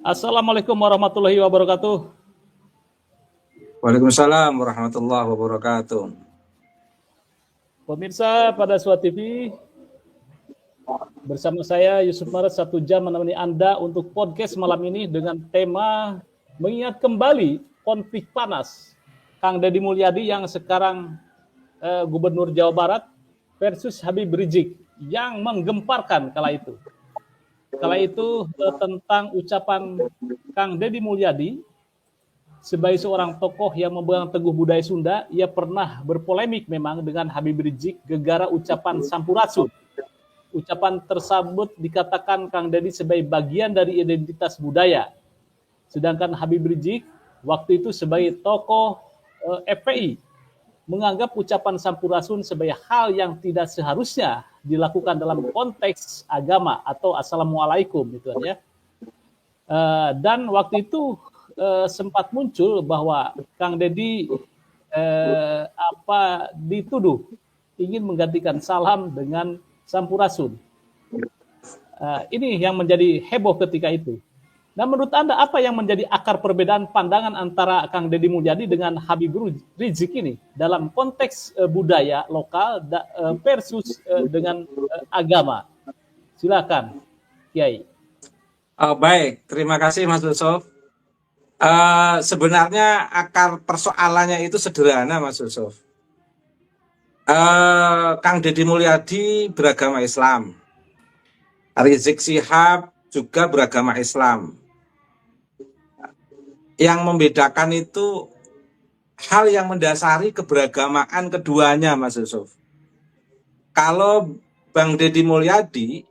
Assalamualaikum warahmatullahi wabarakatuh. Waalaikumsalam warahmatullahi wabarakatuh. Pemirsa pada Suat TV, bersama saya Yusuf Maret 1 jam menemani Anda untuk podcast malam ini dengan tema mengingat kembali konflik panas Kang Deddy Mulyadi yang sekarang Gubernur Jawa Barat versus Habib Rizik yang menggemparkan kala itu. Kala itu tentang ucapan Kang Deddy Mulyadi sebagai seorang tokoh yang memegang teguh budaya Sunda, ia pernah berpolemik memang dengan Habib Rizik gegara ucapan Sampurasun. Ucapan tersebut dikatakan Kang Deddy sebagai bagian dari identitas budaya. Sedangkan Habib Rizik waktu itu sebagai tokoh FPI menganggap ucapan Sampurasun sebagai hal yang tidak seharusnya dilakukan dalam konteks agama atau Assalamualaikum gitu ya. Dan waktu itu sempat muncul bahwa Kang Deddy dituduh ingin menggantikan salam dengan Sampurasun. Ini yang menjadi heboh ketika itu. Nah, menurut Anda apa yang menjadi akar perbedaan pandangan antara Kang Deddy Mulyadi dengan Habib Rizik ini dalam konteks budaya lokal versus dengan agama? Silakan, Kiai. Baik, terima kasih Mas Yusuf. Sebenarnya akar persoalannya itu sederhana, Mas Yusuf. Kang Deddy Mulyadi beragama Islam, Rizik Syihab juga beragama Islam. Yang membedakan itu hal yang mendasari keberagamaan keduanya, Mas Yusuf. Kalau Bang Deddy Mulyadi,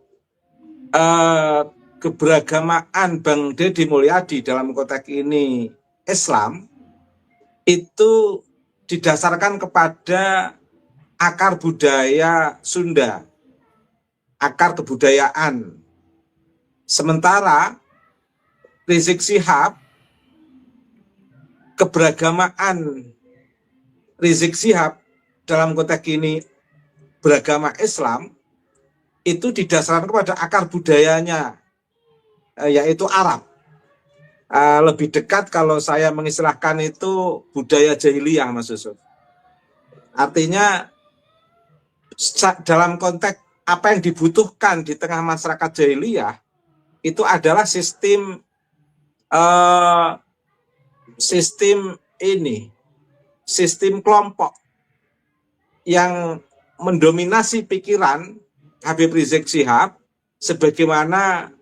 keberagamaan Bang Deddy Mulyadi dalam konteks ini Islam itu didasarkan kepada akar budaya Sunda, akar kebudayaan. Sementara Rizik Syihab, keberagamaan Rizik Syihab dalam konteks ini beragama Islam itu didasarkan kepada akar budayanya, yaitu Arab. Lebih dekat kalau saya mengistilahkan itu budaya jahiliyah, Mas Yusuf. Artinya dalam konteks apa yang dibutuhkan di tengah masyarakat jahiliyah itu adalah sistem kelompok yang mendominasi pikiran Habib Rizik Syihab sebagaimana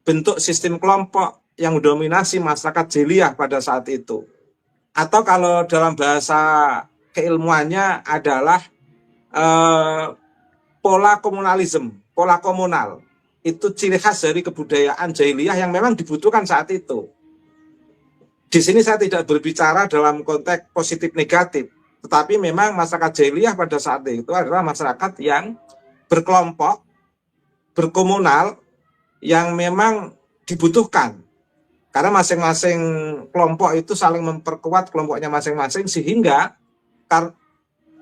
bentuk sistem kelompok yang mendominasi masyarakat jahiliyah pada saat itu. Atau kalau dalam bahasa keilmuannya adalah pola komunalisme, pola komunal. Itu ciri khas dari kebudayaan jahiliyah yang memang dibutuhkan saat itu. Di sini saya tidak berbicara dalam konteks positif negatif, tetapi memang masyarakat jahiliyah pada saat itu adalah masyarakat yang berkelompok, berkomunal, yang memang dibutuhkan. Karena masing-masing kelompok itu saling memperkuat kelompoknya masing-masing, sehingga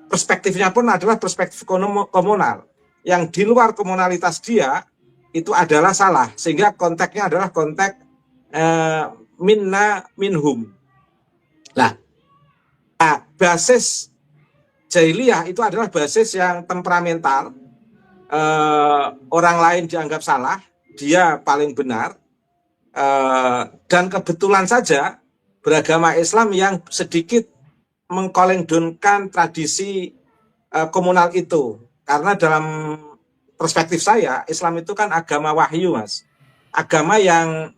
perspektifnya pun adalah perspektif komunal. Yang di luar komunalitas dia, itu adalah salah. Sehingga konteksnya adalah konteks minna minhum. Nah, basis jahiliyah itu adalah basis yang temperamental. Orang lain dianggap salah, dia paling benar. Dan kebetulan saja beragama Islam yang sedikit mengkolengdonkan tradisi komunal itu. Karena dalam perspektif saya, Islam itu kan agama wahyu, Mas. Agama yang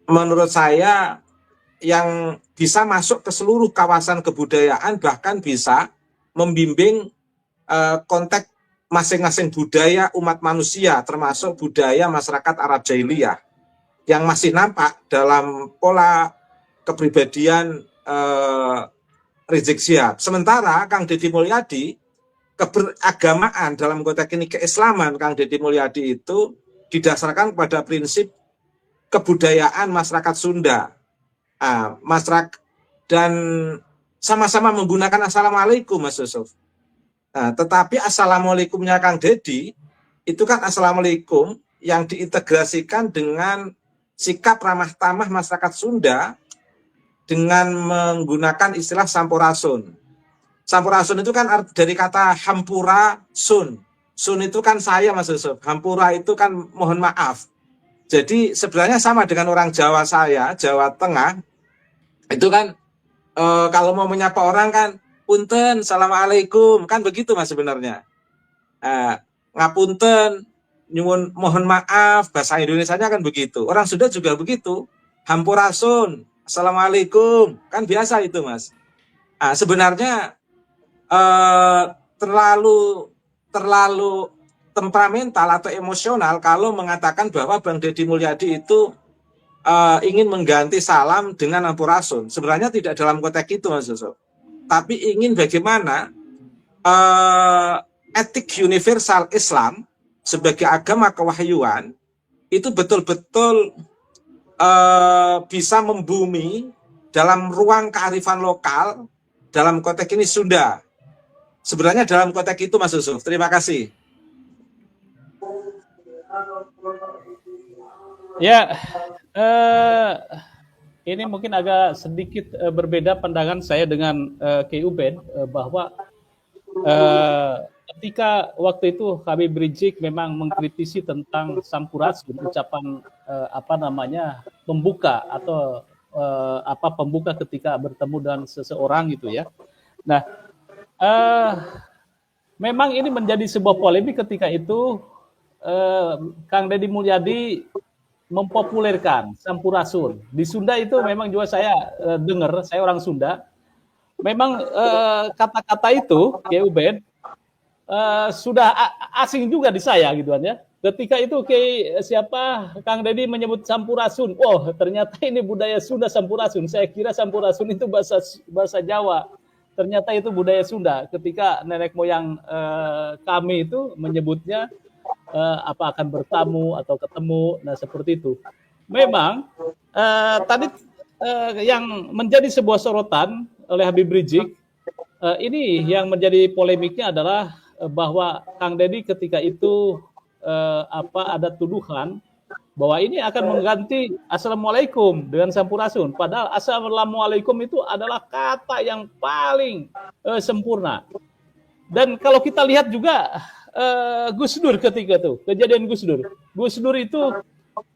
menurut saya yang bisa masuk ke seluruh kawasan kebudayaan, bahkan bisa membimbing konteks masing-masing budaya umat manusia, termasuk budaya masyarakat Arab jahiliyah yang masih nampak dalam pola kepribadian Rizik Syihab. Sementara Kang Deddy Mulyadi, keberagamaan dalam konteks ini keislaman Kang Deddy Mulyadi itu didasarkan pada prinsip kebudayaan masyarakat Sunda, masyarakat, dan sama-sama menggunakan Assalamualaikum, Mas Yusuf. Tetapi Assalamualaikumnya Kang Deddy itu kan Assalamualaikum yang diintegrasikan dengan sikap ramah tamah masyarakat Sunda dengan menggunakan istilah sampurasun. Sampurasun itu kan dari kata hampura sun. Sun itu kan saya, Mas Yusuf. Hampura itu kan mohon maaf. Jadi sebenarnya sama dengan orang Jawa saya, Jawa Tengah, itu kan kalau mau menyapa orang kan, punten, assalamualaikum, kan begitu Mas sebenarnya. Ngapunten, nyuwun mohon maaf, bahasa Indonesianya kan begitu. Orang Sunda juga begitu. Hampurasun, assalamualaikum, kan biasa itu Mas. Sebenarnya terlalu temperamental atau emosional kalau mengatakan bahwa Bang Deddy Mulyadi itu ingin mengganti salam dengan ampurasun. Sebenarnya tidak dalam konteks itu Mas Yusuf. Tapi ingin bagaimana etik universal Islam sebagai agama kewahyuan itu betul-betul bisa membumi dalam ruang kearifan lokal dalam konteks ini Sunda. Sebenarnya dalam konteks itu Mas Yusuf. Terima kasih. Ya, ini mungkin agak sedikit berbeda pandangan saya dengan Ki Ubed bahwa ketika waktu itu Habib Rizik memang mengkritisi tentang sampurasun, ucapan pembuka atau pembuka ketika bertemu dengan seseorang gitu ya. Nah, memang ini menjadi sebuah polemik ketika itu Kang Deddy Mulyadi mempopulerkan sampurasun. Di Sunda itu memang juga saya dengar, saya orang Sunda, memang kata-kata itu, Ki Ubed, sudah asing juga di saya gitu kan ya. Ketika itu Kang Deddy menyebut sampurasun, oh ternyata ini budaya Sunda sampurasun. Saya kira sampurasun itu bahasa Jawa. Ternyata itu budaya Sunda. Ketika nenek moyang kami itu menyebutnya akan bertamu atau ketemu, nah seperti itu. Memang tadi yang menjadi sebuah sorotan oleh Habib Rizik, ini yang menjadi polemiknya adalah bahwa Kang Deddy ketika itu ada tuduhan bahwa ini akan mengganti assalamualaikum dengan sampurasun. Padahal assalamualaikum itu adalah kata yang paling sempurna. Dan kalau kita lihat juga Gus Dur ketika itu, kejadian Gus Dur itu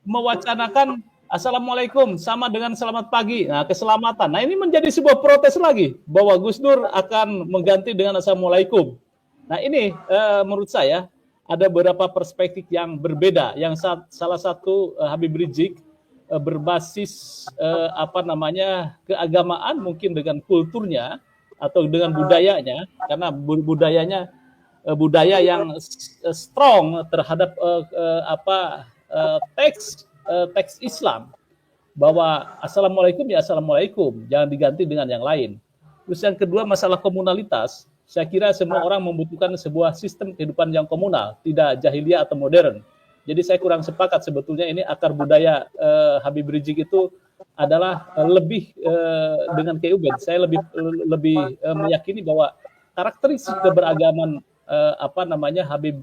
mewacanakan assalamualaikum sama dengan selamat pagi, nah keselamatan. Nah ini menjadi sebuah protes lagi bahwa Gus Dur akan mengganti dengan assalamualaikum. Nah ini menurut saya ada beberapa perspektif yang berbeda. Yang salah satu Habib Rizik berbasis keagamaan mungkin dengan kulturnya atau dengan budayanya, karena budaya yang strong terhadap teks Islam, bahwa assalamualaikum ya assalamualaikum, jangan diganti dengan yang lain. Terus yang kedua masalah komunalitas, saya kira semua orang membutuhkan sebuah sistem kehidupan yang komunal, tidak jahiliyah atau modern. Jadi saya kurang sepakat sebetulnya ini akar budaya Habib Rizik itu adalah lebih dengan Ki Ubed. Saya lebih meyakini bahwa karakteristik keberagaman Habib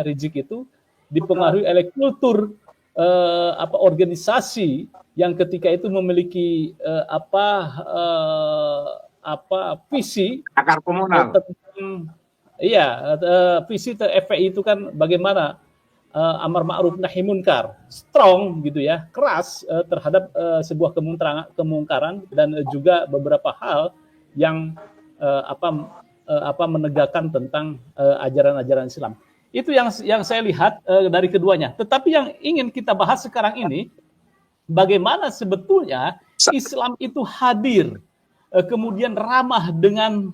Rizik itu dipengaruhi oleh kultur organisasi yang ketika itu memiliki visi akar komunal. Visi FPI itu kan bagaimana amar ma'ruf nahi munkar, strong gitu ya, keras terhadap sebuah kemungkaran dan juga beberapa hal yang menegakkan tentang ajaran-ajaran Islam. Itu yang saya lihat dari keduanya. Tetapi yang ingin kita bahas sekarang ini, bagaimana sebetulnya Islam itu hadir, kemudian ramah dengan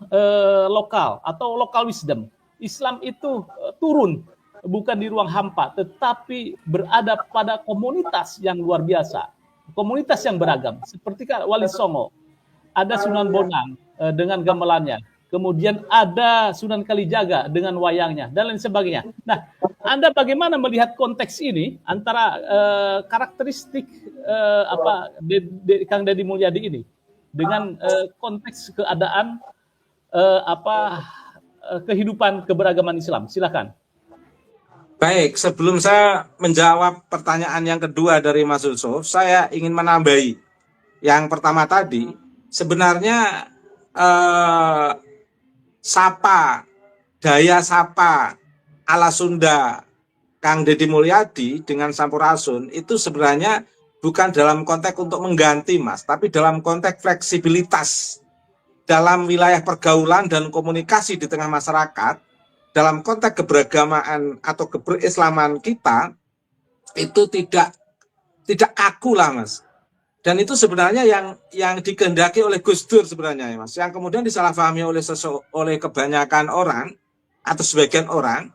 lokal atau local wisdom. Islam itu turun, bukan di ruang hampa, tetapi berada pada komunitas yang luar biasa, komunitas yang beragam. Seperti Wali Songo, ada Sunan Bonang dengan gamelannya, kemudian ada Sunan Kalijaga dengan wayangnya, dan lain sebagainya. Nah, Anda bagaimana melihat konteks ini antara karakteristik Kang Deddy Mulyadi ini dengan konteks keadaan kehidupan keberagaman Islam? Silakan. Baik, sebelum saya menjawab pertanyaan yang kedua dari Mas Yusuf, saya ingin menambahi yang pertama tadi. Sebenarnya eh, sapa, daya sapa ala Sunda Kang Deddy Mulyadi dengan Sampurasun itu sebenarnya bukan dalam konteks untuk mengganti, Mas, tapi dalam konteks fleksibilitas dalam wilayah pergaulan dan komunikasi di tengah masyarakat, dalam konteks keberagamaan atau keberislaman kita itu tidak kaku lah, Mas. Dan itu sebenarnya yang dikehendaki oleh Gus Dur sebenarnya, ya, Mas. Yang kemudian disalahpahami oleh kebanyakan orang atau sebagian orang,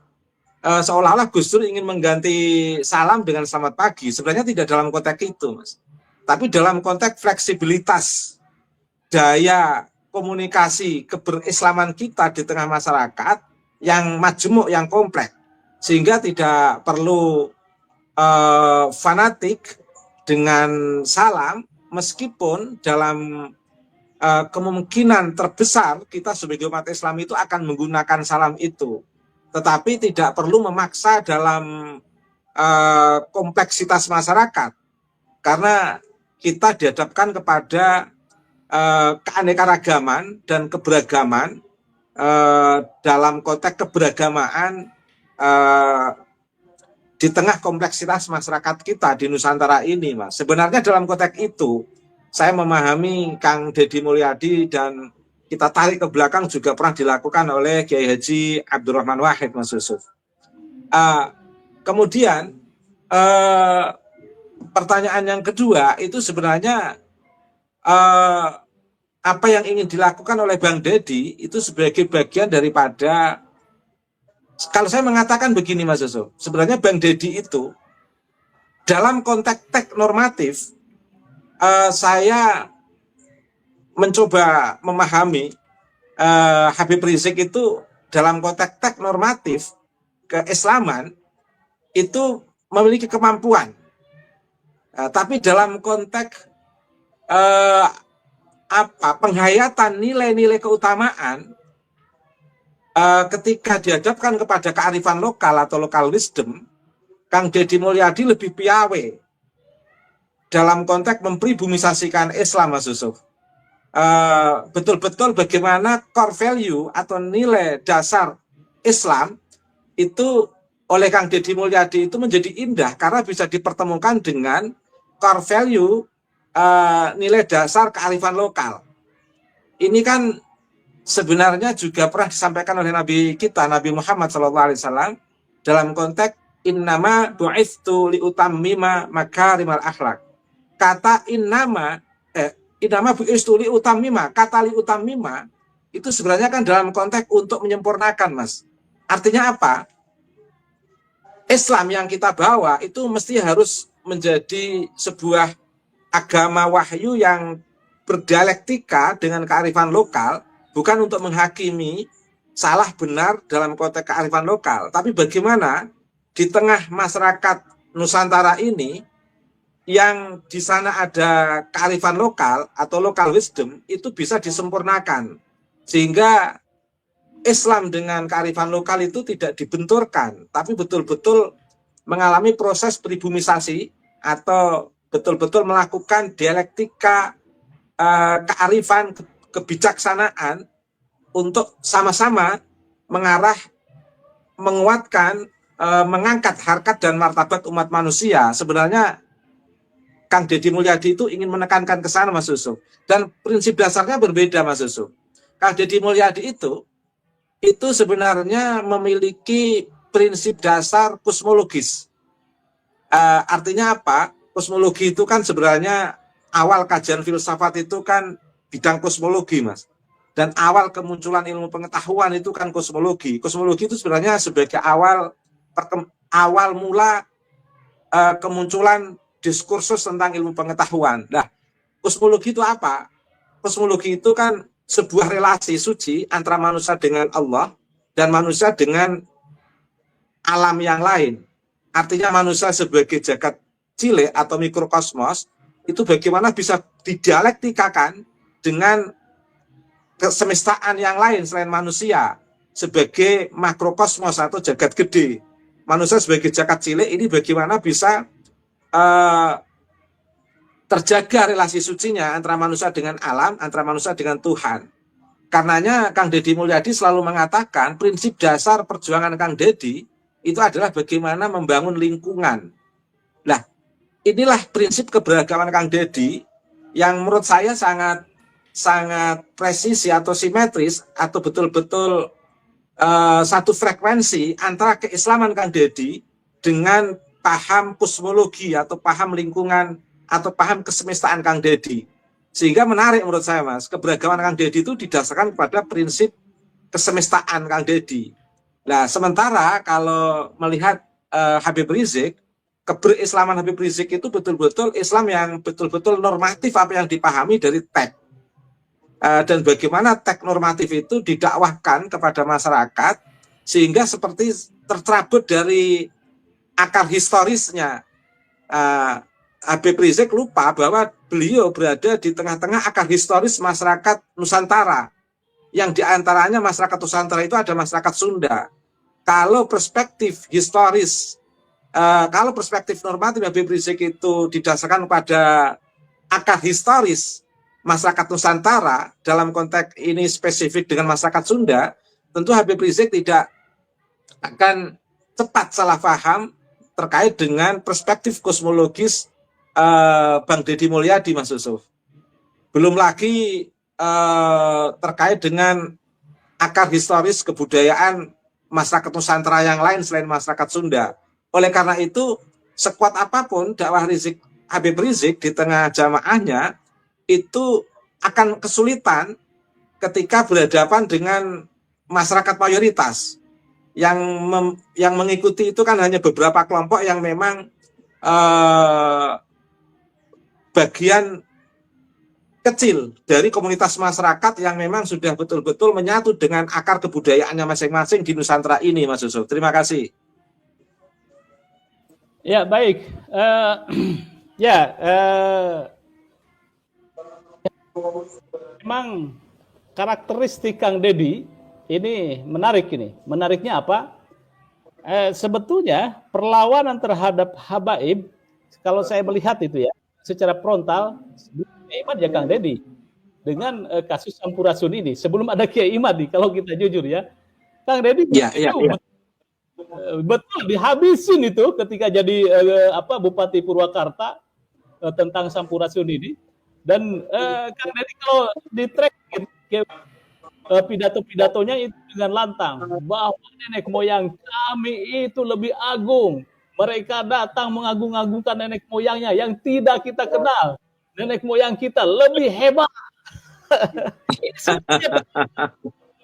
seolah-olah Gus Dur ingin mengganti salam dengan selamat pagi. Sebenarnya tidak dalam konteks itu, Mas. Tapi dalam konteks fleksibilitas daya komunikasi keberislaman kita di tengah masyarakat yang majemuk, yang kompleks, sehingga tidak perlu fanatik dengan salam, meskipun dalam kemungkinan terbesar kita sebagai umat Islam itu akan menggunakan salam itu, tetapi tidak perlu memaksa dalam kompleksitas masyarakat, karena kita dihadapkan kepada keanekaragaman dan keberagaman dalam konteks keberagamaan di tengah kompleksitas masyarakat kita di Nusantara ini, Mas. Sebenarnya dalam konteks itu saya memahami Kang Deddy Mulyadi, dan kita tarik ke belakang juga pernah dilakukan oleh Kiai Haji Abdurrahman Wahid, Mas Yusuf. Kemudian pertanyaan yang kedua itu sebenarnya apa yang ingin dilakukan oleh Bang Deddy itu sebagai bagian daripada, kalau saya mengatakan begini, Mas Yusuf, sebenarnya Bang Deddy itu dalam konteks teks normatif, saya mencoba memahami Habib Rizik itu dalam konteks teks normatif keislaman itu memiliki kemampuan, tapi dalam konteks penghayatan nilai-nilai keutamaan, ketika dihadapkan kepada kearifan lokal atau local wisdom, Kang Deddy Mulyadi lebih piawe dalam konteks mempribumisasikan Islam, Mas Yusuf. Betul-betul bagaimana core value atau nilai dasar Islam itu oleh Kang Deddy Mulyadi itu menjadi indah karena bisa dipertemukan dengan core value nilai dasar kearifan lokal. Ini kan sebenarnya juga pernah disampaikan oleh Nabi kita, Nabi Muhammad SAW, dalam konteks innama bu'itstu liutammima makarimal akhlak. Kata innama bu'itstu liutammima, kata liutammima itu sebenarnya kan dalam konteks untuk menyempurnakan, Mas. Artinya apa? Islam yang kita bawa itu mesti harus menjadi sebuah agama wahyu yang berdialektika dengan kearifan lokal, bukan untuk menghakimi salah benar dalam konteks kearifan lokal, tapi bagaimana di tengah masyarakat Nusantara ini yang di sana ada kearifan lokal atau local wisdom itu bisa disempurnakan, sehingga Islam dengan kearifan lokal itu tidak dibenturkan, tapi betul-betul mengalami proses pribumisasi atau betul-betul melakukan dialektika kearifan, kebijaksanaan untuk sama-sama mengarah, menguatkan, mengangkat harkat dan martabat umat manusia. Sebenarnya Kang Deddy Mulyadi itu ingin menekankan ke sana, Mas Yusuf. Dan prinsip dasarnya berbeda, Mas Yusuf. Kang Deddy Mulyadi itu sebenarnya memiliki prinsip dasar kosmologis. Artinya apa? Kosmologi itu kan sebenarnya awal kajian filsafat itu kan bidang kosmologi, Mas. Dan awal kemunculan ilmu pengetahuan itu kan kosmologi. Kosmologi itu sebenarnya sebagai awal mula kemunculan diskursus tentang ilmu pengetahuan. Nah, kosmologi itu apa? Kosmologi itu kan sebuah relasi suci antara manusia dengan Allah dan manusia dengan alam yang lain. Artinya manusia sebagai jagat cilik atau mikrokosmos itu bagaimana bisa didialektikakan dengan kesemestaan yang lain selain manusia sebagai makrokosmos atau jagat gede. manusia sebagai zakat cilik ini bagaimana bisa terjaga relasi sucinya antara manusia dengan alam, antara manusia dengan Tuhan. Karenanya Kang Deddy Mulyadi selalu mengatakan prinsip dasar perjuangan Kang Deddy itu adalah bagaimana membangun lingkungan. Nah, inilah prinsip keberagaman Kang Deddy yang menurut saya sangat presisi atau simetris atau betul-betul satu frekuensi antara keislaman Kang Deddy dengan paham kosmologi atau paham lingkungan atau paham kesemestaan Kang Deddy. Sehingga menarik menurut saya, Mas, keberagaman Kang Deddy itu didasarkan pada prinsip kesemestaan Kang Deddy. Nah, sementara kalau melihat Habib Rizik, keberislaman Habib Rizik itu betul-betul Islam yang betul-betul normatif apa yang dipahami dari teks. Dan bagaimana teks normatif itu didakwahkan kepada masyarakat sehingga seperti tercerabut dari akar historisnya. Habib Rizik lupa bahwa beliau berada di tengah-tengah akar historis masyarakat Nusantara, yang diantaranya masyarakat Nusantara itu ada masyarakat Sunda. Kalau perspektif historis, kalau perspektif normatif Habib Rizik itu didasarkan pada akar historis masyarakat Nusantara, dalam konteks ini spesifik dengan masyarakat Sunda, tentu Habib Rizik tidak akan cepat salah paham terkait dengan perspektif kosmologis Bang Deddy Mulyadi, Mas Yusuf. Belum lagi terkait dengan akar historis kebudayaan masyarakat Nusantara yang lain selain masyarakat Sunda. Oleh karena itu, sekuat apapun dakwah Habib Rizik di tengah jamaahnya, itu akan kesulitan ketika berhadapan dengan masyarakat mayoritas yang mengikuti itu kan hanya beberapa kelompok yang memang bagian kecil dari komunitas masyarakat yang memang sudah betul-betul menyatu dengan akar kebudayaannya masing-masing di Nusantara ini, Mas Yusuf. Terima kasih. Ya, baik. Memang karakteristik Kang Deddy ini menarik ini. Menariknya apa? Sebetulnya perlawanan terhadap habaib, kalau saya melihat itu ya, secara frontal, Imad ya Kang Deddy dengan kasus Sampurasun ini. Sebelum ada Kiai Imad, kalau kita jujur ya, Kang Deddy betul dihabisin itu ketika jadi Bupati Purwakarta tentang Sampurasun ini. Dan Kang Deddy kalau di track pidato-pidatonya itu dengan lantang bahwa nenek moyang kami itu lebih agung. Mereka datang mengagung-agungkan nenek moyangnya yang tidak kita kenal. Nenek moyang kita lebih hebat.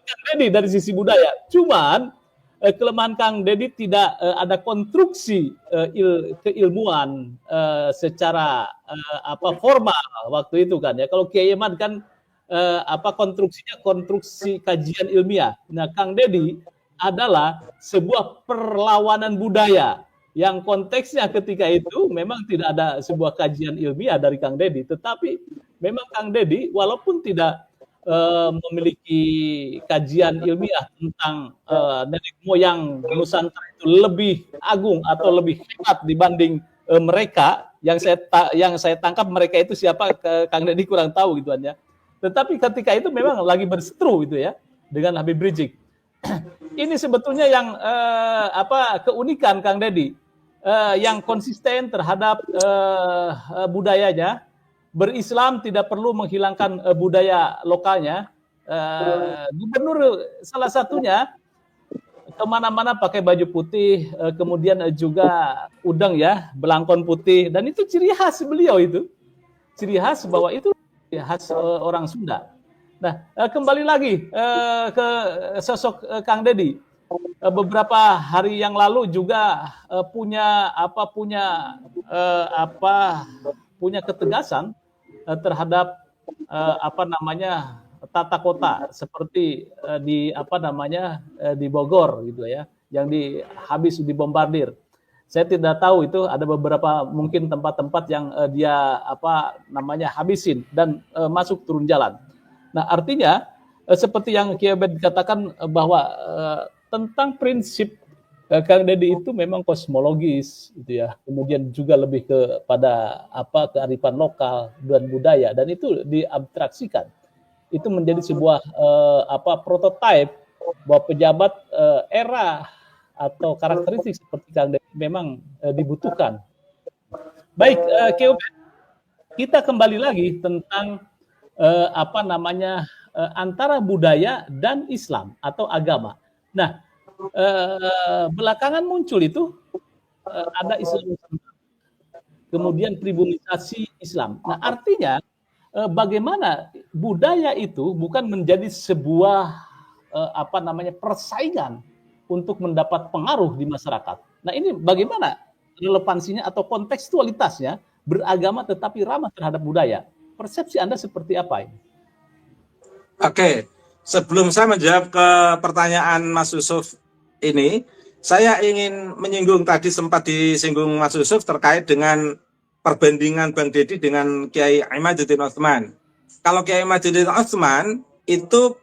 Kang Deddy dari sisi budaya. Cuman kelemahan Kang Deddy tidak ada konstruksi keilmuan secara formal waktu itu kan ya. Kalau Kiai Imad kan konstruksinya konstruksi kajian ilmiah. Nah, Kang Deddy adalah sebuah perlawanan budaya yang konteksnya ketika itu memang tidak ada sebuah kajian ilmiah dari Kang Deddy, tetapi memang Kang Deddy walaupun tidak memiliki kajian ilmiah tentang nenek moyang Nusantara itu lebih agung atau lebih hebat dibanding mereka, yang saya tangkap mereka itu siapa, Kang Deddy kurang tahu gitu ya. Tetapi ketika itu memang lagi berseteru itu ya dengan Habib Rizik. Ini sebetulnya yang keunikan Kang Deddy, yang konsisten terhadap budayanya, berislam tidak perlu menghilangkan budaya lokalnya. Gubernur salah satunya kemana-mana pakai baju putih, kemudian juga udang ya, belangkon putih, dan itu ciri khas beliau itu, ciri khas bahwa itu khas orang Sunda. Nah, kembali lagi ke sosok Kang Deddy. Beberapa hari yang lalu juga punya ketegasan terhadap tata kota seperti di Bogor gitu ya, yang habis dibombardir. Saya tidak tahu itu ada beberapa mungkin tempat-tempat yang dia habisin dan masuk turun jalan. Nah, artinya seperti yang Kiai Abed katakan bahwa tentang prinsip Kang Deddy itu memang kosmologis gitu ya. Kemudian juga lebih kepada kearifan lokal dan budaya, dan itu diabstraksikan. Itu menjadi sebuah prototipe bahwa pejabat era atau karakteristik seperti Kang Deddy memang dibutuhkan. Baik, KOP, kita kembali lagi tentang antara budaya dan Islam atau agama. Nah, belakangan muncul itu ada Islam, kemudian pribumisasi Islam. Nah, artinya bagaimana budaya itu bukan menjadi sebuah persaingan untuk mendapat pengaruh di masyarakat. Nah, ini bagaimana relevansinya atau kontekstualitasnya beragama tetapi ramah terhadap budaya? Persepsi Anda seperti apa ini? Oke, sebelum saya menjawab ke pertanyaan Mas Yusuf ini, saya ingin menyinggung, tadi sempat disinggung Mas Yusuf terkait dengan perbandingan Bang Deddy dengan Kiai Imaduddin Utsman. Kalau Kiai Imaduddin Utsman itu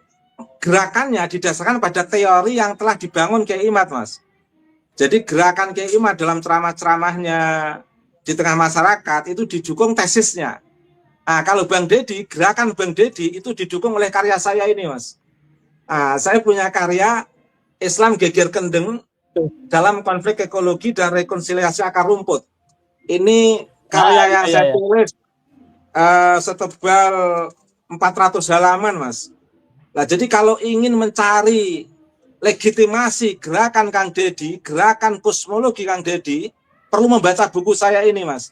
gerakannya didasarkan pada teori yang telah dibangun Kiai Imad, Mas. Jadi gerakan Kiai Imad dalam ceramah-ceramahnya di tengah masyarakat itu didukung tesisnya. Nah, kalau Bang Deddy, gerakan Bang Deddy itu didukung oleh karya saya ini, Mas. Nah, saya punya karya Islam Geger Kendeng dalam konflik ekologi dan rekonsiliasi akar rumput. Ini karya yang saya tulis setebal 400 halaman, Mas. Nah, jadi kalau ingin mencari legitimasi gerakan Kang Deddy, gerakan kosmologi Kang Deddy, perlu membaca buku saya ini, Mas.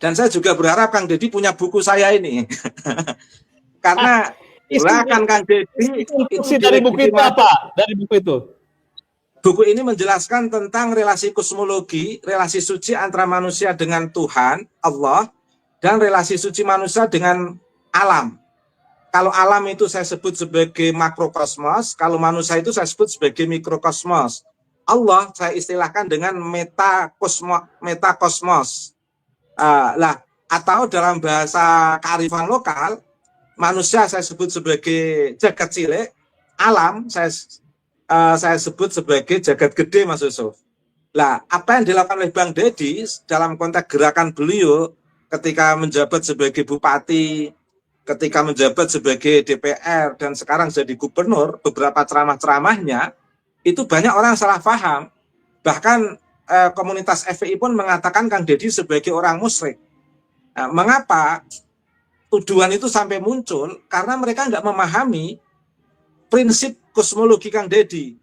Dan saya juga berharap Kang Deddy punya buku saya ini. Karena gerakan Kang Deddy itu dari buku itu apa? Dari buku itu. Buku ini menjelaskan tentang relasi kosmologi, relasi suci antara manusia dengan Tuhan, Allah, dan relasi suci manusia dengan alam. Kalau alam itu saya sebut sebagai makrokosmos, kalau manusia itu saya sebut sebagai mikrokosmos. Allah saya istilahkan dengan metakosmos. Atau dalam bahasa kearifan lokal, manusia saya sebut sebagai jagat cilik, alam saya sebut sebagai jagat gede, Mas Yusuf. Lah, apa yang dilakukan oleh Bang Deddy dalam konteks gerakan beliau ketika menjabat sebagai bupati, ketika menjabat sebagai DPR, dan sekarang jadi gubernur, beberapa ceramah-ceramahnya itu banyak orang salah paham. Bahkan komunitas FPI pun mengatakan Kang Deddy sebagai orang musyrik. Nah, mengapa tuduhan itu sampai muncul? Karena mereka nggak memahami prinsip kosmologi Kang Deddy.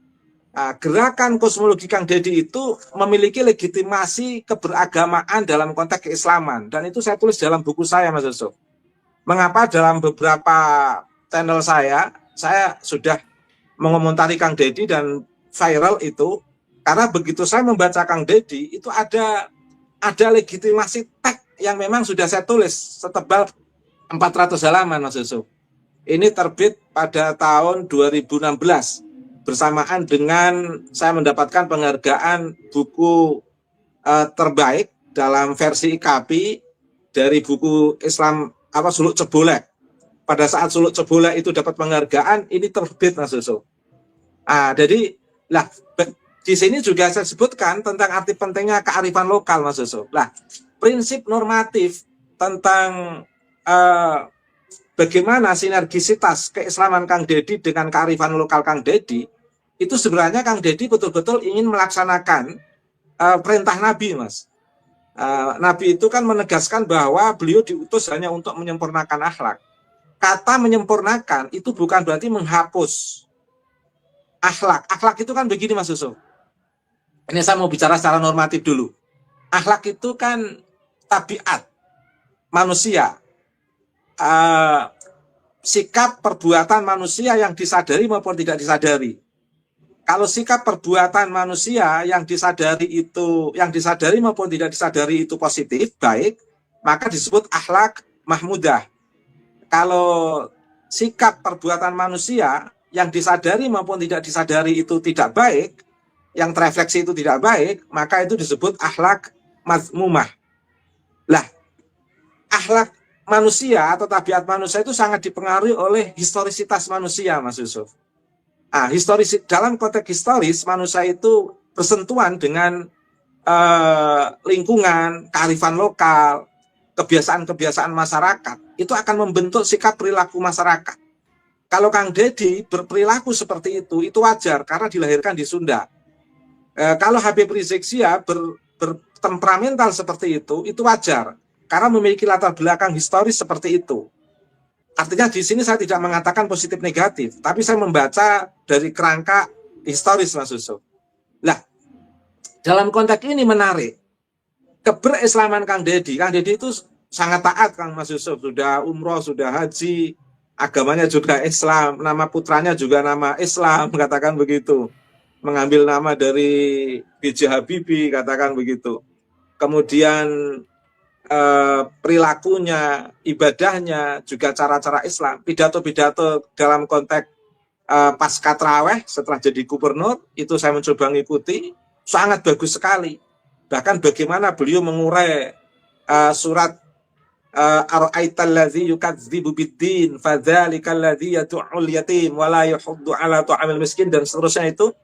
Nah, gerakan kosmologi Kang Deddy itu memiliki legitimasi keberagamaan dalam konteks keislaman. Dan itu saya tulis dalam buku saya, Mas Yusuf. Mengapa dalam beberapa channel saya sudah mengomentari Kang Deddy dan viral itu, karena begitu saya membaca Kang Deddy, itu ada legitimasi teks yang memang sudah saya tulis setebal 400 halaman, Mas Yusuf. Ini terbit pada tahun 2016 bersamaan dengan saya mendapatkan penghargaan buku terbaik dalam versi IKAPI dari buku Islam Suluk Cebolek. Pada saat Suluk Cebolek itu dapat penghargaan, ini terbit, Mas Yusuf. Jadi di sini juga saya sebutkan tentang arti pentingnya kearifan lokal, Mas Yusuf. Prinsip normatif tentang bagaimana sinergisitas keislaman Kang Deddy dengan kearifan lokal Kang Deddy, itu sebenarnya Kang Deddy betul-betul ingin melaksanakan perintah Nabi, Mas. Nabi itu kan menegaskan bahwa beliau diutus hanya untuk menyempurnakan akhlak. Kata menyempurnakan itu bukan berarti menghapus akhlak. Akhlak itu kan begini, Mas Yusuf. Ini saya mau bicara secara normatif dulu. Akhlak itu kan tabiat manusia, sikap perbuatan manusia yang disadari maupun tidak disadari. Kalau sikap perbuatan manusia yang disadari maupun tidak disadari itu positif, baik, maka disebut akhlak mahmudah. Kalau sikap perbuatan manusia yang disadari maupun tidak disadari itu tidak baik, yang terefleksi itu tidak baik, maka itu disebut akhlak mazmumah. Akhlak manusia atau tabiat manusia itu sangat dipengaruhi oleh historisitas manusia, Mas Yusuf. Dalam konteks historis, manusia itu bersentuhan dengan lingkungan, kearifan lokal, kebiasaan-kebiasaan masyarakat, itu akan membentuk sikap perilaku masyarakat. Kalau Kang Deddy berperilaku seperti itu wajar karena dilahirkan di Sunda. Kalau Habib Rizik Syihab bertemperamental seperti itu wajar karena memiliki latar belakang historis seperti itu. Artinya di sini saya tidak mengatakan positif negatif, tapi saya membaca dari kerangka historis, Mas Yusuf. Lah, dalam konteks ini menarik. Keberislaman Kang Deddy itu sangat taat, Kang Mas Yusuf. Sudah umroh, sudah haji, agamanya juga Islam, nama putranya juga nama Islam, katakan begitu. Mengambil nama dari B.J. Habibie, katakan begitu. Kemudian perilakunya, ibadahnya, juga cara-cara Islam, pidato-pidato dalam konteks pasca tarawih setelah jadi gubernur, itu saya mencoba mengikuti, sangat bagus sekali. Bahkan bagaimana beliau mengurai surat ara'aital ladzi yukadzibu biddin fadzalikal ladzi yad'ul yatim wa la yahuddu ala ta'amil miskin, dan seterusnya. Itu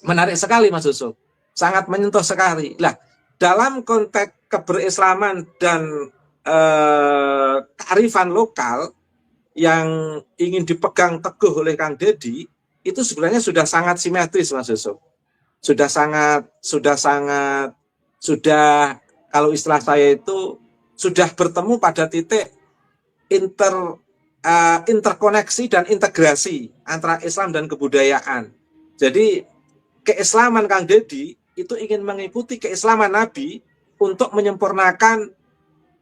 menarik sekali, Mas Yusuf. Sangat menyentuh sekali. Lah, dalam konteks keberislaman dan kearifan lokal yang ingin dipegang teguh oleh Kang Deddy, itu sebenarnya sudah sangat simetris, Mas Yusuf. Sudah kalau istilah saya itu sudah bertemu pada titik interkoneksi dan integrasi antara Islam dan kebudayaan. Jadi keislaman Kang Deddy itu ingin mengikuti keislaman Nabi untuk menyempurnakan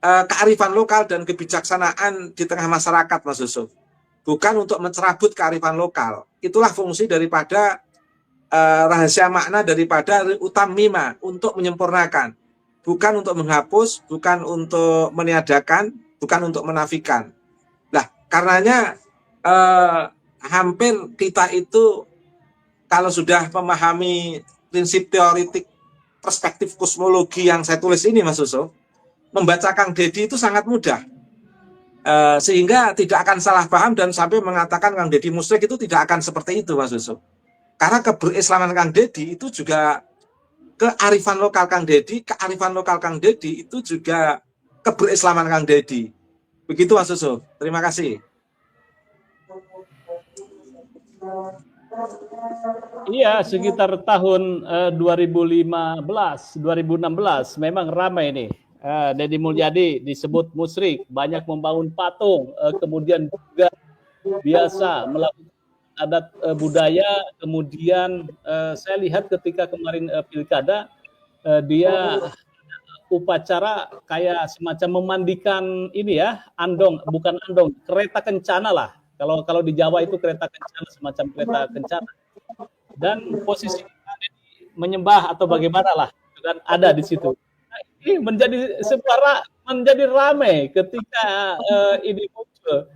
kearifan lokal dan kebijaksanaan di tengah masyarakat, Mas Yusuf. Bukan untuk mencerabut kearifan lokal. Itulah fungsi daripada rahasia makna daripada utamima, untuk menyempurnakan. Bukan untuk menghapus, bukan untuk meniadakan, bukan untuk menafikan. Nah, karenanya hampir kita itu kalau sudah memahami prinsip teoritik perspektif kosmologi yang saya tulis ini, Mas Yusuf, membaca Kang Deddy itu sangat mudah. Sehingga tidak akan salah paham dan sampai mengatakan Kang Deddy musyrik, itu tidak akan seperti itu, Mas Yusuf. Karena keberislaman Kang Deddy itu juga kearifan lokal Kang Deddy, kearifan lokal Kang Deddy itu juga keberislaman Kang Deddy. Begitu, Mas Yusuf. Terima kasih. Iya, sekitar tahun 2015, 2016 memang ramai ini. Deddy Mulyadi disebut musyrik, banyak membangun patung, kemudian juga biasa melakukan adat budaya. Kemudian saya lihat ketika kemarin pilkada, dia upacara kayak semacam memandikan ini ya, andong, bukan andong, kereta kencana lah. Kalau di Jawa itu kereta kencana, semacam kereta kencana. Dan posisi menyembah atau bagaimana lah, dan ada di situ. Nah, ini menjadi ramai ketika ini muncul.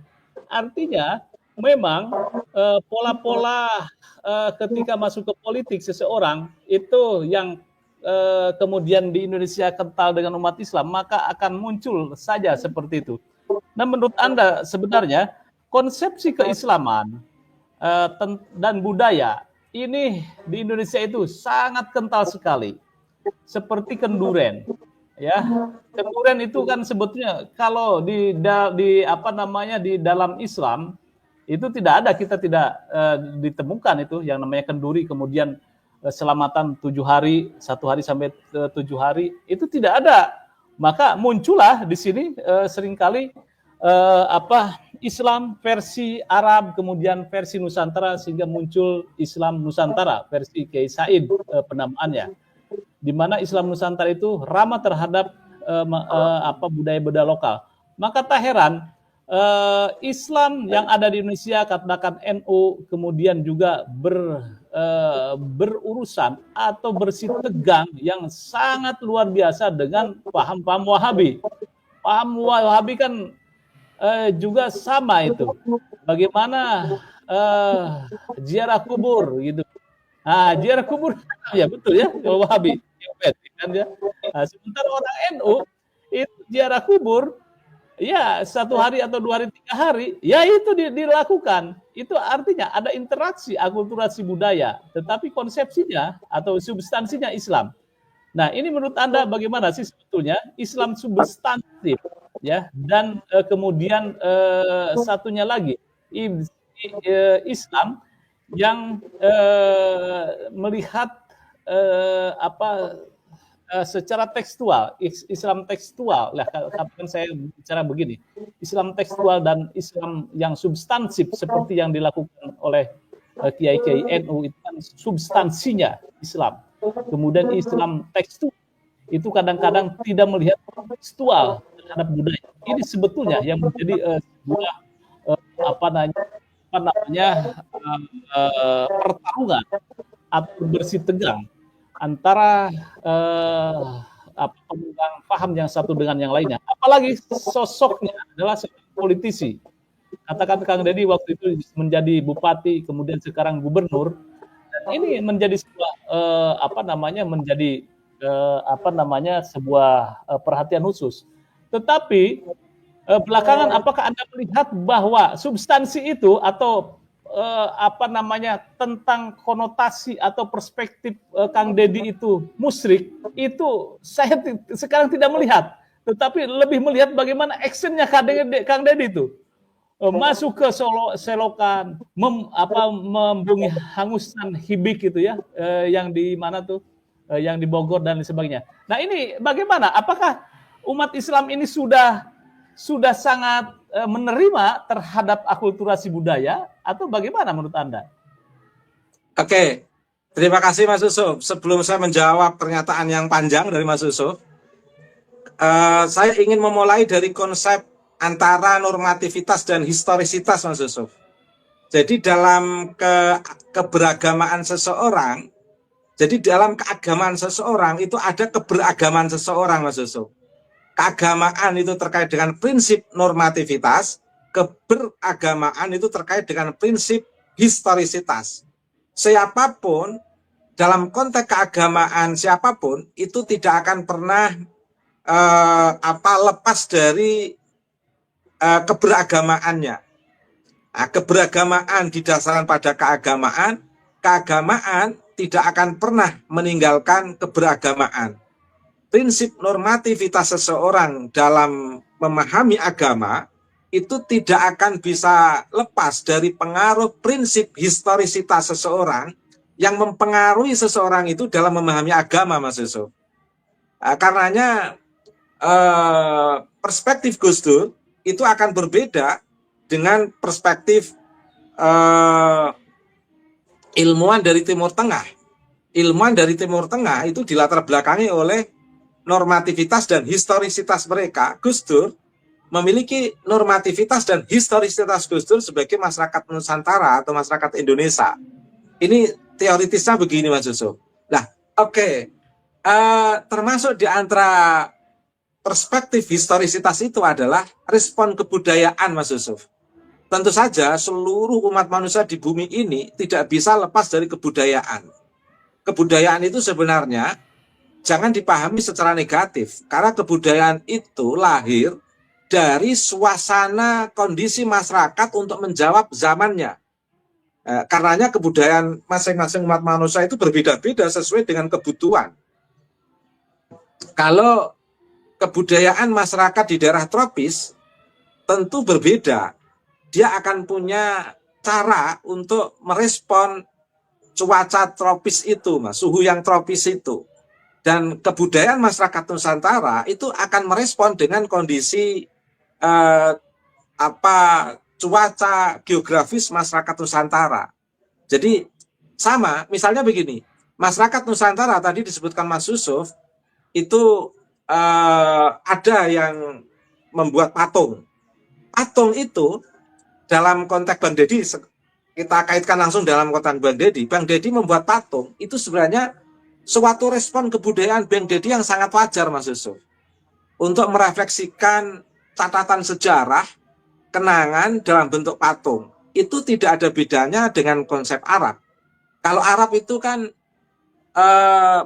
Artinya memang pola-pola ketika masuk ke politik seseorang itu yang kemudian di Indonesia kental dengan umat Islam, maka akan muncul saja seperti itu. Nah, menurut Anda sebenarnya konsepsi keislaman dan budaya ini di Indonesia itu sangat kental sekali, seperti kenduren, ya. Kenduren itu kan sebetulnya kalau di dalam Islam itu tidak ada, kita tidak ditemukan itu yang namanya kenduri, kemudian selamatan 7 hari, 1 hari sampai 7 hari, itu tidak ada. Maka muncullah di sini seringkali Islam versi Arab, kemudian versi Nusantara, sehingga muncul Islam Nusantara versi Kiai Said penamaannya, di mana Islam Nusantara itu ramah terhadap budaya-budaya lokal. Maka tak heran Islam yang ada di Indonesia, katakan NU, kemudian juga berurusan atau bersitegang yang sangat luar biasa dengan paham-paham Wahabi. Paham Wahabi kan juga sama itu. Bagaimana ziarah kubur gitu. Nah, ziarah kubur ya betul ya, kalau Wahabi kan ya. Nah, sementara orang NU itu ziarah kubur ya 1 hari atau 2 hari, 3 hari, ya itu dilakukan. Itu artinya ada interaksi akulturasi budaya, tetapi konsepsinya atau substansinya Islam. Nah, ini menurut Anda bagaimana sih sebetulnya Islam substantif, ya, dan kemudian satunya lagi Islam yang melihat apa secara tekstual, Islam tekstual. Lah, kapan saya bicara begini, Islam tekstual dan Islam yang substansif seperti yang dilakukan oleh kiai-kiai NU itu kan substansinya Islam. Kemudian Islam tekstual itu kadang-kadang tidak melihat tekstual terhadap budaya. Ini sebetulnya yang menjadi sebuah apa namanya pertarungan atau bersih tegang antara pemegang paham yang satu dengan yang lainnya. Apalagi sosoknya adalah seorang politisi. Katakan Kang Deddy waktu itu menjadi bupati, kemudian sekarang gubernur. Dan ini menjadi sebuah sebuah perhatian khusus. Tetapi belakangan apakah Anda melihat bahwa substansi itu atau tentang konotasi atau perspektif Kang Deddy itu musyrik, itu saya sekarang tidak melihat, tetapi lebih melihat bagaimana actionnya Kang Deddy itu masuk ke selokan, membunyi hangusan hibik itu ya, yang di mana tuh, yang di Bogor dan sebagainya. Nah ini bagaimana? Apakah umat Islam ini sudah sangat menerima terhadap akulturasi budaya atau bagaimana menurut Anda? Oke, terima kasih Mas Yusuf. Sebelum saya menjawab pernyataan yang panjang dari Mas Yusuf, saya ingin memulai dari konsep antara normativitas dan historisitas, Mas Yusuf. Jadi dalam keberagamaan seseorang, jadi dalam keagamaan seseorang itu ada keberagaman seseorang, Mas Yusuf. Keagamaan itu terkait dengan prinsip normativitas, keberagamaan itu terkait dengan prinsip historisitas. Siapapun, dalam konteks keagamaan siapapun, itu tidak akan pernah lepas dari keberagamaannya. Nah, keberagamaan didasarkan pada keagamaan, keagamaan tidak akan pernah meninggalkan keberagamaan. Prinsip normativitas seseorang dalam memahami agama itu tidak akan bisa lepas dari pengaruh prinsip historisitas seseorang yang mempengaruhi seseorang itu dalam memahami agama, Mas Yusuf. Karenanya perspektif Gus Dur itu akan berbeda dengan perspektif ilmuwan dari Timur Tengah. Ilmuwan dari Timur Tengah itu dilatar belakangi oleh normativitas dan historisitas mereka. Gus Dur memiliki normativitas dan historisitas Gus Dur sebagai masyarakat Nusantara atau masyarakat Indonesia. Ini teoritisnya begini, Mas Yusuf. Nah, oke. Termasuk di antara perspektif historisitas itu adalah respon kebudayaan, Mas Yusuf. Tentu saja seluruh umat manusia di bumi ini tidak bisa lepas dari kebudayaan. Kebudayaan itu sebenarnya jangan dipahami secara negatif, karena kebudayaan itu lahir dari suasana kondisi masyarakat untuk menjawab zamannya. Karenanya kebudayaan masing-masing umat manusia itu berbeda-beda sesuai dengan kebutuhan. Kalau kebudayaan masyarakat di daerah tropis tentu berbeda. Dia akan punya cara untuk merespon cuaca tropis itu, Mas, suhu yang tropis itu. Dan kebudayaan masyarakat Nusantara itu akan merespon dengan kondisi cuaca geografis masyarakat Nusantara. Jadi sama, misalnya begini, masyarakat Nusantara tadi disebutkan Mas Yusuf itu ada yang membuat patung. Patung itu dalam konteks Bang Deddy, kita kaitkan langsung dalam konteks Bang Deddy. Bang Deddy membuat patung itu sebenarnya suatu respon kebudayaan Bang Deddy yang sangat wajar, Mas Yusuf, untuk merefleksikan catatan sejarah, kenangan dalam bentuk patung. Itu tidak ada bedanya dengan konsep Arab. Kalau Arab itu kan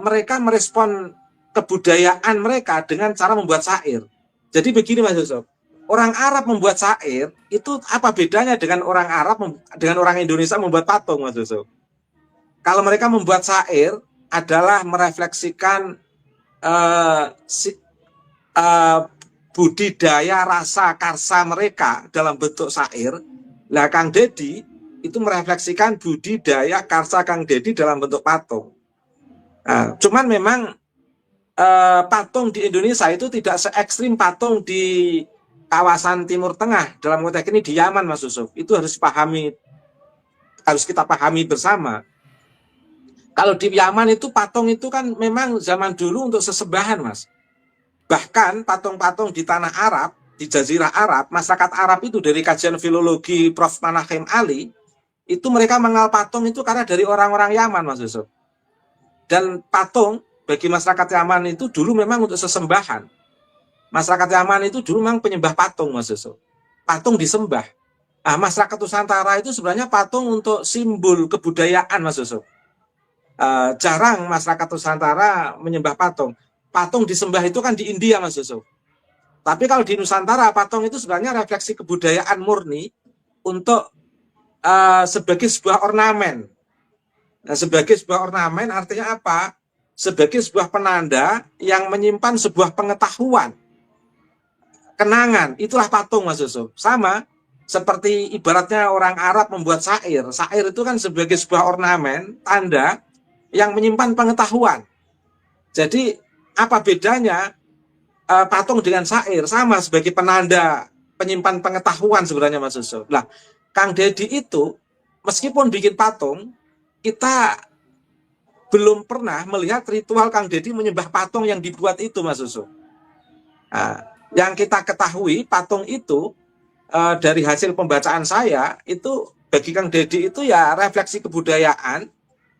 mereka merespon kebudayaan mereka dengan cara membuat syair. Jadi begini, Mas Yusuf, orang Arab membuat syair, itu apa bedanya dengan orang Arab dengan orang Indonesia membuat patung, Mas Yusuf? Kalau mereka membuat syair adalah merefleksikan si, budidaya rasa karsa mereka dalam bentuk syair. Lah Kang Deddy itu merefleksikan budidaya karsa Kang Deddy dalam bentuk patung. Nah, cuman memang patung di Indonesia itu tidak se ekstrim patung di kawasan Timur Tengah. Dalam konteks ini di Yaman, Mas Yusuf. Itu harus kita pahami bersama. Kalau di Yaman itu patung itu kan memang zaman dulu untuk sesembahan, Mas. Bahkan patung-patung di tanah Arab, di Jazirah Arab, masyarakat Arab itu dari kajian filologi Prof. Manahim Ali, itu mereka mengenal patung itu karena dari orang-orang Yaman, Mas Yusuf. Dan patung bagi masyarakat Yaman itu dulu memang untuk sesembahan. Masyarakat Yaman itu dulu memang penyembah patung, Mas Yusuf. Patung disembah. Nah, masyarakat Nusantara itu sebenarnya patung untuk simbol kebudayaan, Mas Yusuf. Jarang masyarakat Nusantara menyembah patung. Patung disembah itu kan di India, Mas Yusuf. Tapi kalau di Nusantara, patung itu sebenarnya refleksi kebudayaan murni untuk sebagai sebuah ornamen. Nah, sebagai sebuah ornamen artinya apa? Sebagai sebuah penanda yang menyimpan sebuah pengetahuan, kenangan. Itulah patung, Mas Yusuf. Sama seperti ibaratnya orang Arab membuat syair. Syair itu kan sebagai sebuah ornamen, tanda yang menyimpan pengetahuan. Jadi apa bedanya patung dengan syair? Sama sebagai penanda penyimpan pengetahuan sebenarnya, Mas Yusuf. Lah, Kang Deddy itu meskipun bikin patung, kita belum pernah melihat ritual Kang Deddy menyembah patung yang dibuat itu, Mas Yusuf. Nah, yang kita ketahui patung itu dari hasil pembacaan saya itu bagi Kang Deddy itu ya refleksi kebudayaan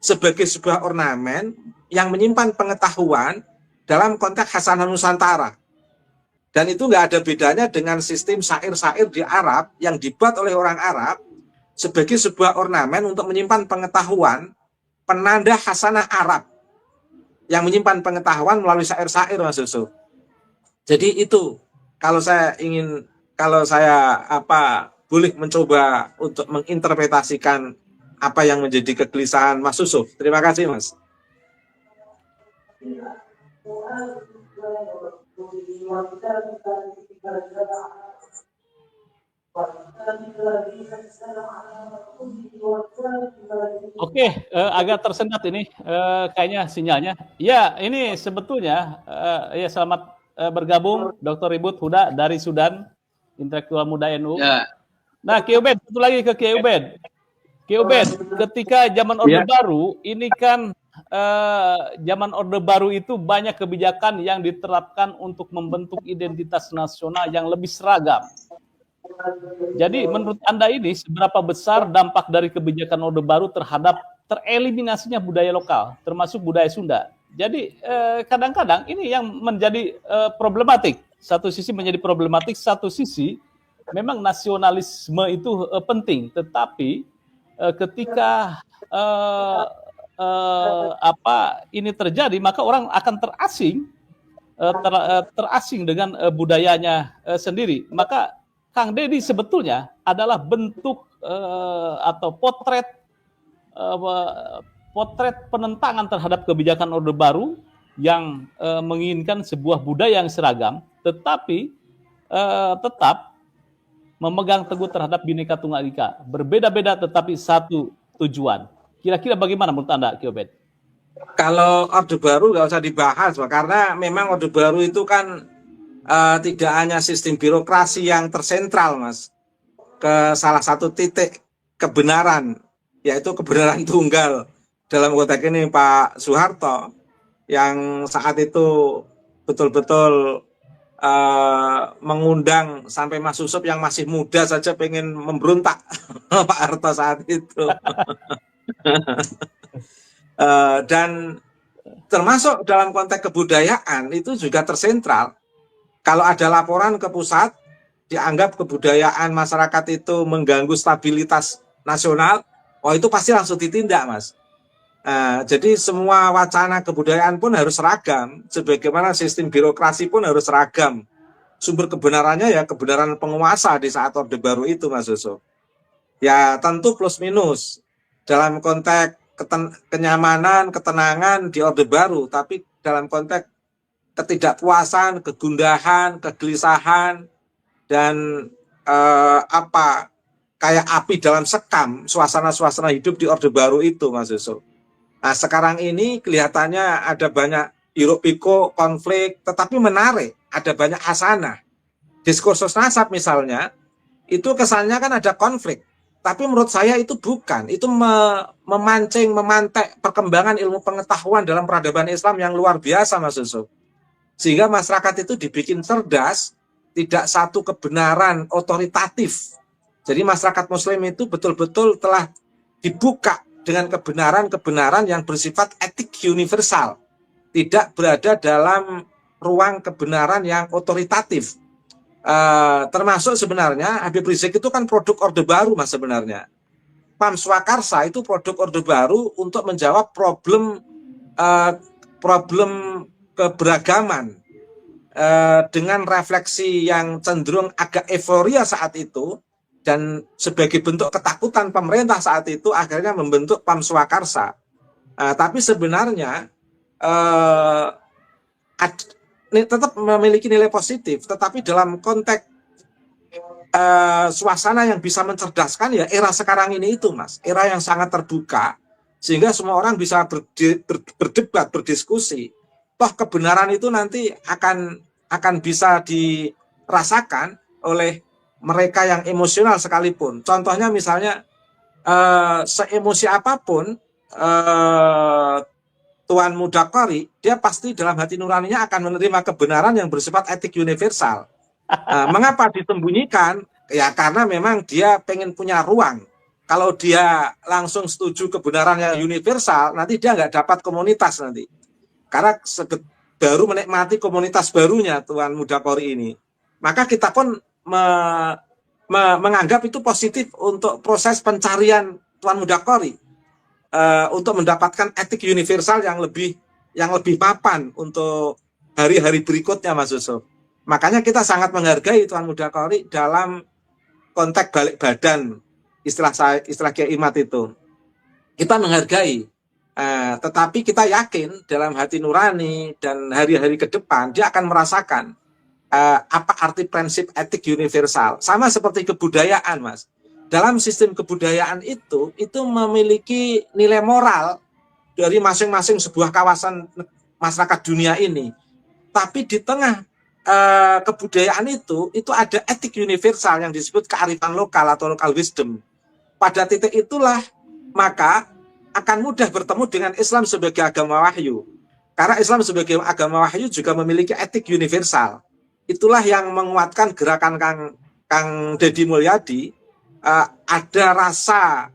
sebagai sebuah ornamen yang menyimpan pengetahuan dalam konteks khasanah Nusantara. Dan itu nggak ada bedanya dengan sistem syair-syair di Arab yang dibuat oleh orang Arab sebagai sebuah ornamen untuk menyimpan pengetahuan, penanda khasanah Arab yang menyimpan pengetahuan melalui syair-syair, Mas Yusuf. Jadi itu kalau saya boleh mencoba untuk menginterpretasikan apa yang menjadi kegelisahan Mas Yusuf. Terima kasih, Mas. Oke, agak tersendat ini kayaknya sinyalnya. Ya, ini sebetulnya ya selamat bergabung Dr. Ribut Huda dari Sudan, Intelektual Muda NU. Ya. Nah, Ki Ubed, satu lagi ke Ki Ubed. Ki Ubed, ketika zaman Orde Baru, ini kan zaman Orde Baru itu banyak kebijakan yang diterapkan untuk membentuk identitas nasional yang lebih seragam. Jadi menurut Anda ini seberapa besar dampak dari kebijakan Orde Baru terhadap tereliminasinya budaya lokal, termasuk budaya Sunda? Jadi kadang-kadang ini yang menjadi problematik. Satu sisi menjadi problematik, satu sisi memang nasionalisme itu penting. Tetapi ketika ini terjadi, maka orang akan terasing dengan budayanya sendiri. Maka Kang Deddy sebetulnya adalah bentuk atau potret penentangan terhadap kebijakan Orde Baru yang menginginkan sebuah budaya yang seragam, tetapi tetap memegang teguh terhadap Bhinneka Tunggal Ika. Berbeda-beda tetapi satu tujuan. Kira-kira bagaimana menurut Anda, Ki Ubed? Kalau Orde Baru nggak usah dibahas, Pak, karena memang Orde Baru itu kan tidak hanya sistem birokrasi yang tersentral, Mas, ke salah satu titik kebenaran, yaitu kebenaran tunggal. Dalam konteks ini Pak Soeharto, yang saat itu betul-betul mengundang sampai Mas Yusuf yang masih muda saja pengen memberontak Pak Harto saat itu. Dan termasuk dalam konteks kebudayaan itu juga tersentral. Kalau ada laporan ke pusat, dianggap kebudayaan masyarakat itu mengganggu stabilitas nasional, oh itu pasti langsung ditindak, Mas. Jadi semua wacana kebudayaan pun harus seragam, sebagaimana sistem birokrasi pun harus seragam sumber kebenarannya ya kebenaran penguasa di saat Orde Baru itu, Mas Yusuf. Ya tentu plus minus dalam konteks kenyamanan, ketenangan di Orde Baru, tapi dalam konteks ketidakpuasan, kegundahan, kegelisahan, dan kayak api dalam sekam, suasana-suasana hidup di Orde Baru itu, Mas Yusuf. Nah, sekarang ini kelihatannya ada banyak hiruk-pikuk, konflik, tetapi menarik, ada banyak hasanah. Diskursus nasab misalnya, itu kesannya kan ada konflik. Tapi menurut saya itu bukan, itu memancing, memantek perkembangan ilmu pengetahuan dalam peradaban Islam yang luar biasa, Mas Yusuf. Sehingga masyarakat itu dibikin cerdas, tidak satu kebenaran otoritatif. Jadi masyarakat Muslim itu betul-betul telah dibuka dengan kebenaran-kebenaran yang bersifat etik universal, tidak berada dalam ruang kebenaran yang otoritatif. Termasuk sebenarnya Habib Rizik itu kan produk Orde Baru, Mas, sebenarnya. Pam Swakarsa itu produk Orde Baru untuk menjawab problem keberagaman dengan refleksi yang cenderung agak euforia saat itu, dan sebagai bentuk ketakutan pemerintah saat itu akhirnya membentuk Pam Swakarsa. Tapi sebenarnya tetap memiliki nilai positif, tetapi dalam konteks suasana yang bisa mencerdaskan ya era sekarang ini itu, Mas, era yang sangat terbuka sehingga semua orang bisa berdebat, berdiskusi. Toh kebenaran itu nanti akan bisa dirasakan oleh mereka yang emosional sekalipun. Contohnya misalnya seemosi apapun Tuan Mudakari, dia pasti dalam hati nuraninya akan menerima kebenaran yang bersifat etik universal. Mengapa disembunyikan? Ya karena memang dia pengen punya ruang. Kalau dia langsung setuju kebenaran yang universal, nanti dia nggak dapat komunitas nanti. Karena baru menikmati komunitas barunya Tuan Mudakari ini. Maka kita pun menganggap itu positif untuk proses pencarian Tuan Mudakari. Untuk mendapatkan etik universal yang lebih mapan untuk hari-hari berikutnya, Mas Yusuf. Makanya kita sangat menghargai Tuan Mudakari dalam konteks balik badan, istilah Kiai Imad itu. Kita menghargai, tetapi kita yakin dalam hati nurani dan hari-hari ke depan dia akan merasakan apa arti prinsip etik universal. Sama seperti kebudayaan, Mas. Dalam sistem kebudayaan itu memiliki nilai moral dari masing-masing sebuah kawasan masyarakat dunia ini. Tapi di tengah kebudayaan itu ada etik universal yang disebut kearifan lokal atau local wisdom. Pada titik itulah maka akan mudah bertemu dengan Islam sebagai agama wahyu. Karena Islam sebagai agama wahyu juga memiliki etik universal. Itulah yang menguatkan gerakan Kang Deddy Mulyadi. Ada rasa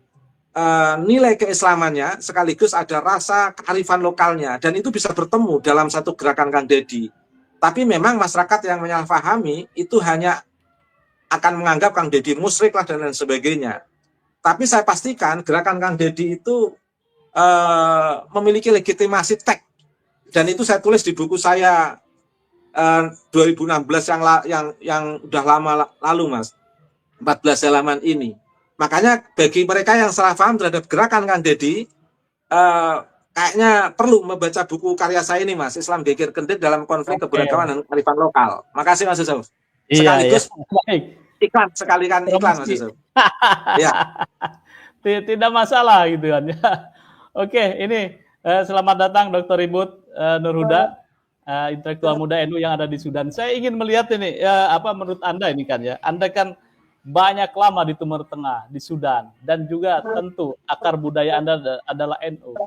nilai keislamannya sekaligus ada rasa kearifan lokalnya, dan itu bisa bertemu dalam satu gerakan Kang Deddy. Tapi memang masyarakat yang menyalahpahami itu hanya akan menganggap Kang Deddy musyrik lah dan lain sebagainya. Tapi saya pastikan gerakan Kang Deddy itu memiliki legitimasi teks, dan itu saya tulis di buku saya 2016 yang udah lama lalu, Mas. 14 halaman ini. Makanya bagi mereka yang salah paham terhadap gerakan Kang Deddy, kayaknya perlu membaca buku karya saya ini, Mas, Islam Geger Kendit dalam Konflik Keberagaman dan Kearifan Lokal. Makasih, Mas Yusuf. Sekaligus iklan, sekalian iklan, Mas Yusuf. Ya. Tidak masalah gitu kan. Oke, ini selamat datang Dr. Ribut Nur Huda, intelektual muda NU yang ada di Sudan. Saya ingin melihat ini, apa menurut Anda ini kan ya? Anda kan banyak lama di Timur Tengah, di Sudan, dan juga tentu akar budaya Anda adalah NU.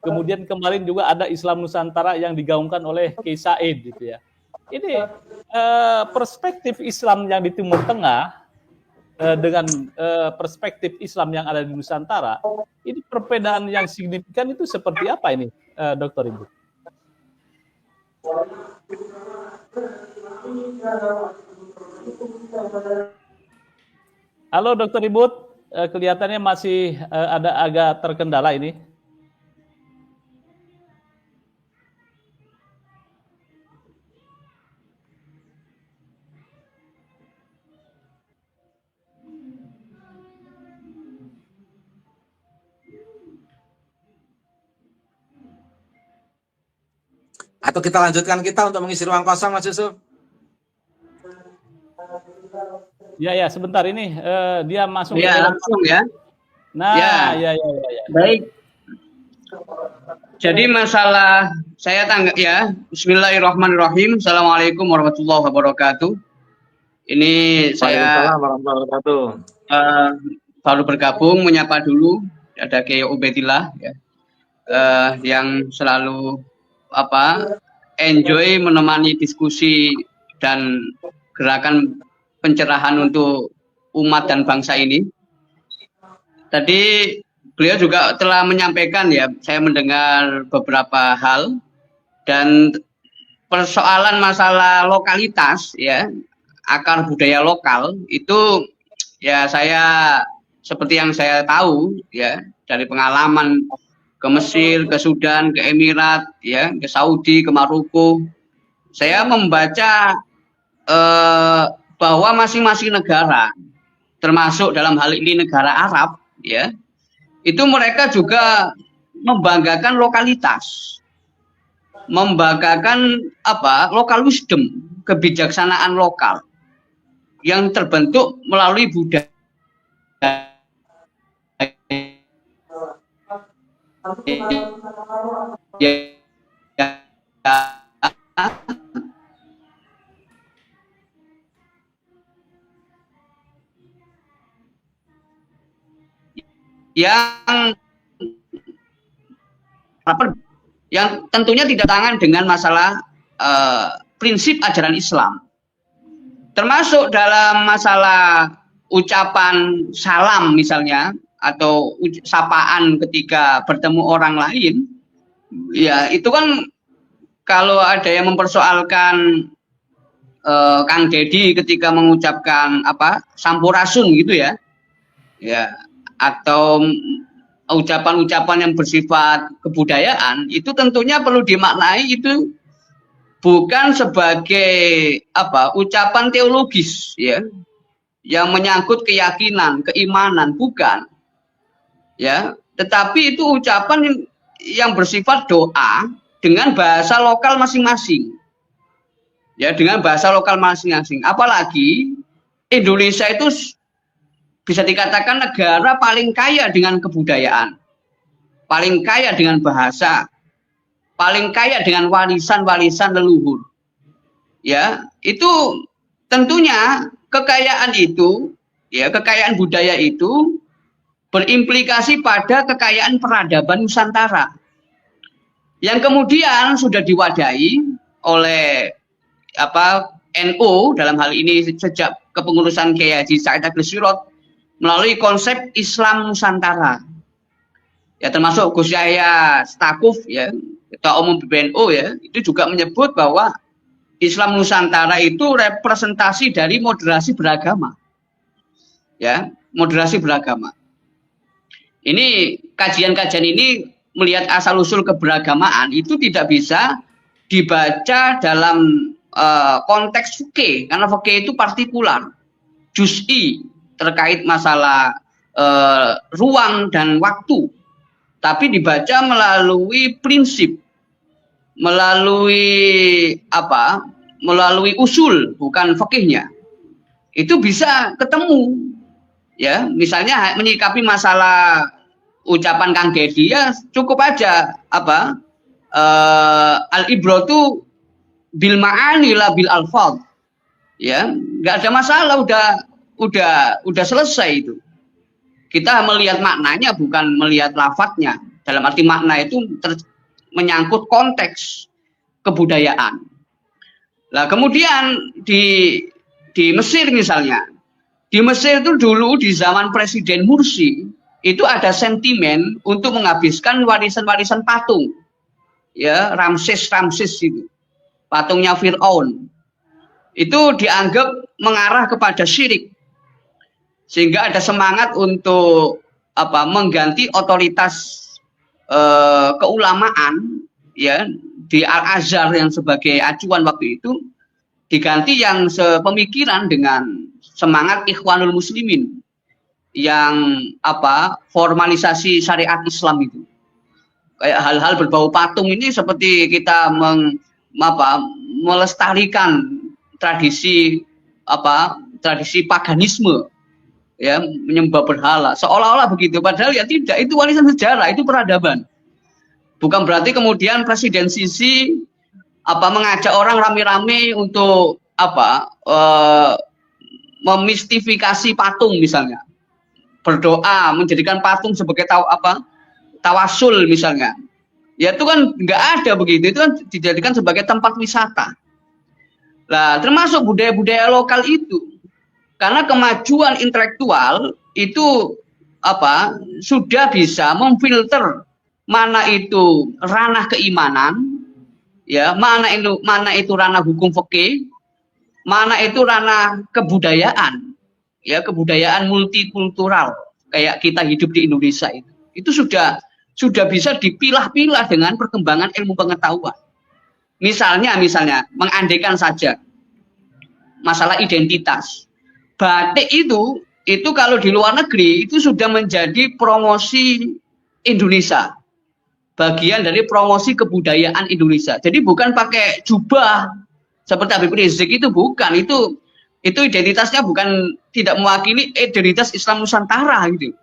Kemudian kemarin juga ada Islam Nusantara yang digaungkan oleh Kiai Said gitu ya. Ini perspektif Islam yang di Timur Tengah dengan perspektif Islam yang ada di Nusantara, ini perbedaan yang signifikan itu seperti apa ini, Dr. Ibu? Halo Dr. Ribut, kelihatannya masih ada agak terkendala ini. Atau kita lanjutkan kita untuk mengisi ruang kosong, Mas Yusuf? Ya, sebentar ini dia masuk. Ya, langsung ya. Nah, Ya. ya. Baik. Jadi masalah saya tanggap ya. Bismillahirrahmanirrahim. Assalamualaikum warahmatullahi wabarakatuh. Ini saya Waalaikumsalam warahmatullahi wabarakatuh. baru bergabung, menyapa dulu. Ada Kiai Ubedillah ya. Yang selalu enjoy menemani diskusi dan gerakan pencerahan untuk umat dan bangsa ini. Tadi beliau juga telah menyampaikan ya, saya mendengar beberapa hal dan persoalan masalah lokalitas ya, akar budaya lokal itu ya saya seperti yang saya tahu ya dari pengalaman ke Mesir, ke Sudan, ke Emirat ya, ke Saudi, ke Maroko. Saya membaca bahwa masing-masing negara, termasuk dalam hal ini negara Arab, ya, itu mereka juga membanggakan lokalitas, membanggakan lokal wisdom, kebijaksanaan lokal yang terbentuk melalui budaya. Yang tentunya tidak tangan dengan masalah prinsip ajaran Islam, termasuk dalam masalah ucapan salam misalnya atau sapaan ketika bertemu orang lain, ya itu kan kalau ada yang mempersoalkan Kang Deddy ketika mengucapkan sampurasun gitu ya, atau ucapan-ucapan yang bersifat kebudayaan, itu tentunya perlu dimaknai itu bukan sebagai ucapan teologis ya, yang menyangkut keyakinan, keimanan, bukan ya, tetapi itu ucapan yang bersifat doa dengan bahasa lokal masing-masing ya, dengan bahasa lokal masing-masing. Apalagi Indonesia itu bisa dikatakan negara paling kaya dengan kebudayaan, paling kaya dengan bahasa, paling kaya dengan warisan-warisan leluhur. Ya, itu tentunya kekayaan itu, ya, kekayaan budaya itu berimplikasi pada kekayaan peradaban Nusantara yang kemudian sudah diwadahi oleh NU dalam hal ini sejak kepengurusan Kiai Haji Said Agil Sirot melalui konsep Islam Nusantara. Ya, termasuk Gus Yahya Stakuf ya, Ketua Umum PBNU ya, itu juga menyebut bahwa Islam Nusantara itu representasi dari moderasi beragama. Ya, moderasi beragama. Ini kajian-kajian ini melihat asal-usul keberagamaan itu tidak bisa dibaca dalam konteks fikih, karena fikih itu partikular, juz'i, terkait masalah ruang dan waktu, tapi dibaca melalui prinsip, melalui melalui usul, bukan fikihnya. Itu bisa ketemu ya, misalnya menyikapi masalah ucapan Kang Deddy ya cukup aja al-ibratu bil ma'ani la bil alfaz ya, nggak ada masalah, udah selesai itu. Kita melihat maknanya bukan melihat lafadznya. Dalam arti makna itu menyangkut konteks kebudayaan. Nah, kemudian di Mesir misalnya. Di Mesir itu dulu di zaman Presiden Mursi itu ada sentimen untuk menghabiskan warisan-warisan patung. Ya, Ramses itu. Patungnya Fir'aun. Itu dianggap mengarah kepada syirik. Sehingga ada semangat untuk mengganti otoritas keulamaan ya di Al-Azhar yang sebagai acuan waktu itu, diganti yang sepemikiran dengan semangat Ikhwanul Muslimin yang formalisasi syariat Islam itu. Kayak hal-hal berbau patung ini seperti kita melestarikan tradisi tradisi paganisme, ya, menyembah berhala seolah-olah begitu, padahal ya tidak, itu warisan sejarah, itu peradaban. Bukan berarti kemudian Presiden Sisi mengajak orang rame-rame untuk memistifikasi patung misalnya, berdoa menjadikan patung sebagai tawasul misalnya. Ya itu kan nggak ada begitu, itu kan dijadikan sebagai tempat wisata. Nah, termasuk budaya-budaya lokal itu, karena kemajuan intelektual itu sudah bisa memfilter mana itu ranah keimanan, ya, mana itu ranah hukum fikih, mana itu ranah kebudayaan, ya, kebudayaan multikultural kayak kita hidup di Indonesia itu sudah bisa dipilah-pilah dengan perkembangan ilmu pengetahuan. Misalnya mengandaikan saja masalah identitas. Batik itu kalau di luar negeri itu sudah menjadi promosi Indonesia. Bagian dari promosi kebudayaan Indonesia. Jadi bukan pakai jubah seperti Habib Rizik, itu bukan, itu identitasnya bukan, tidak mewakili identitas Islam Nusantara gitu.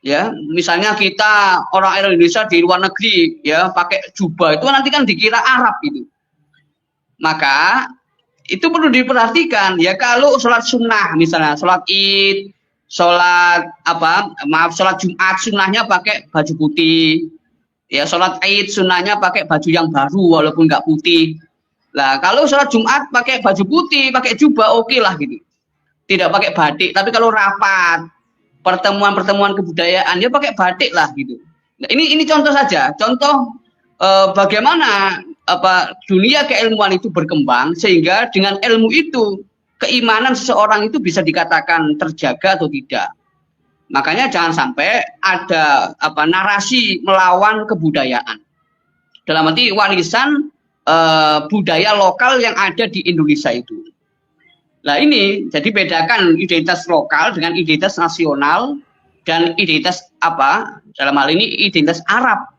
Ya, misalnya kita orang Indonesia di luar negeri ya pakai jubah, itu nanti kan dikira Arab gitu. Maka itu perlu diperhatikan ya, kalau sholat sunnah misalnya, sholat Id, sholat Jumat sunnahnya pakai baju putih, ya, sholat Id sunnahnya pakai baju yang baru walaupun nggak putih. Nah, kalau sholat Jumat pakai baju putih, pakai jubah, oke lah gitu, tidak pakai batik. Tapi kalau rapat, pertemuan kebudayaan, ya pakai batik lah gitu. Nah, ini contoh saja, contoh bagaimana dunia keilmuan itu berkembang, sehingga dengan ilmu itu keimanan seseorang itu bisa dikatakan terjaga atau tidak. Makanya jangan sampai ada narasi melawan kebudayaan. Dalam arti warisan budaya lokal yang ada di Indonesia itu. Nah ini, jadi bedakan identitas lokal dengan identitas nasional dan identitas dalam hal ini identitas Arab.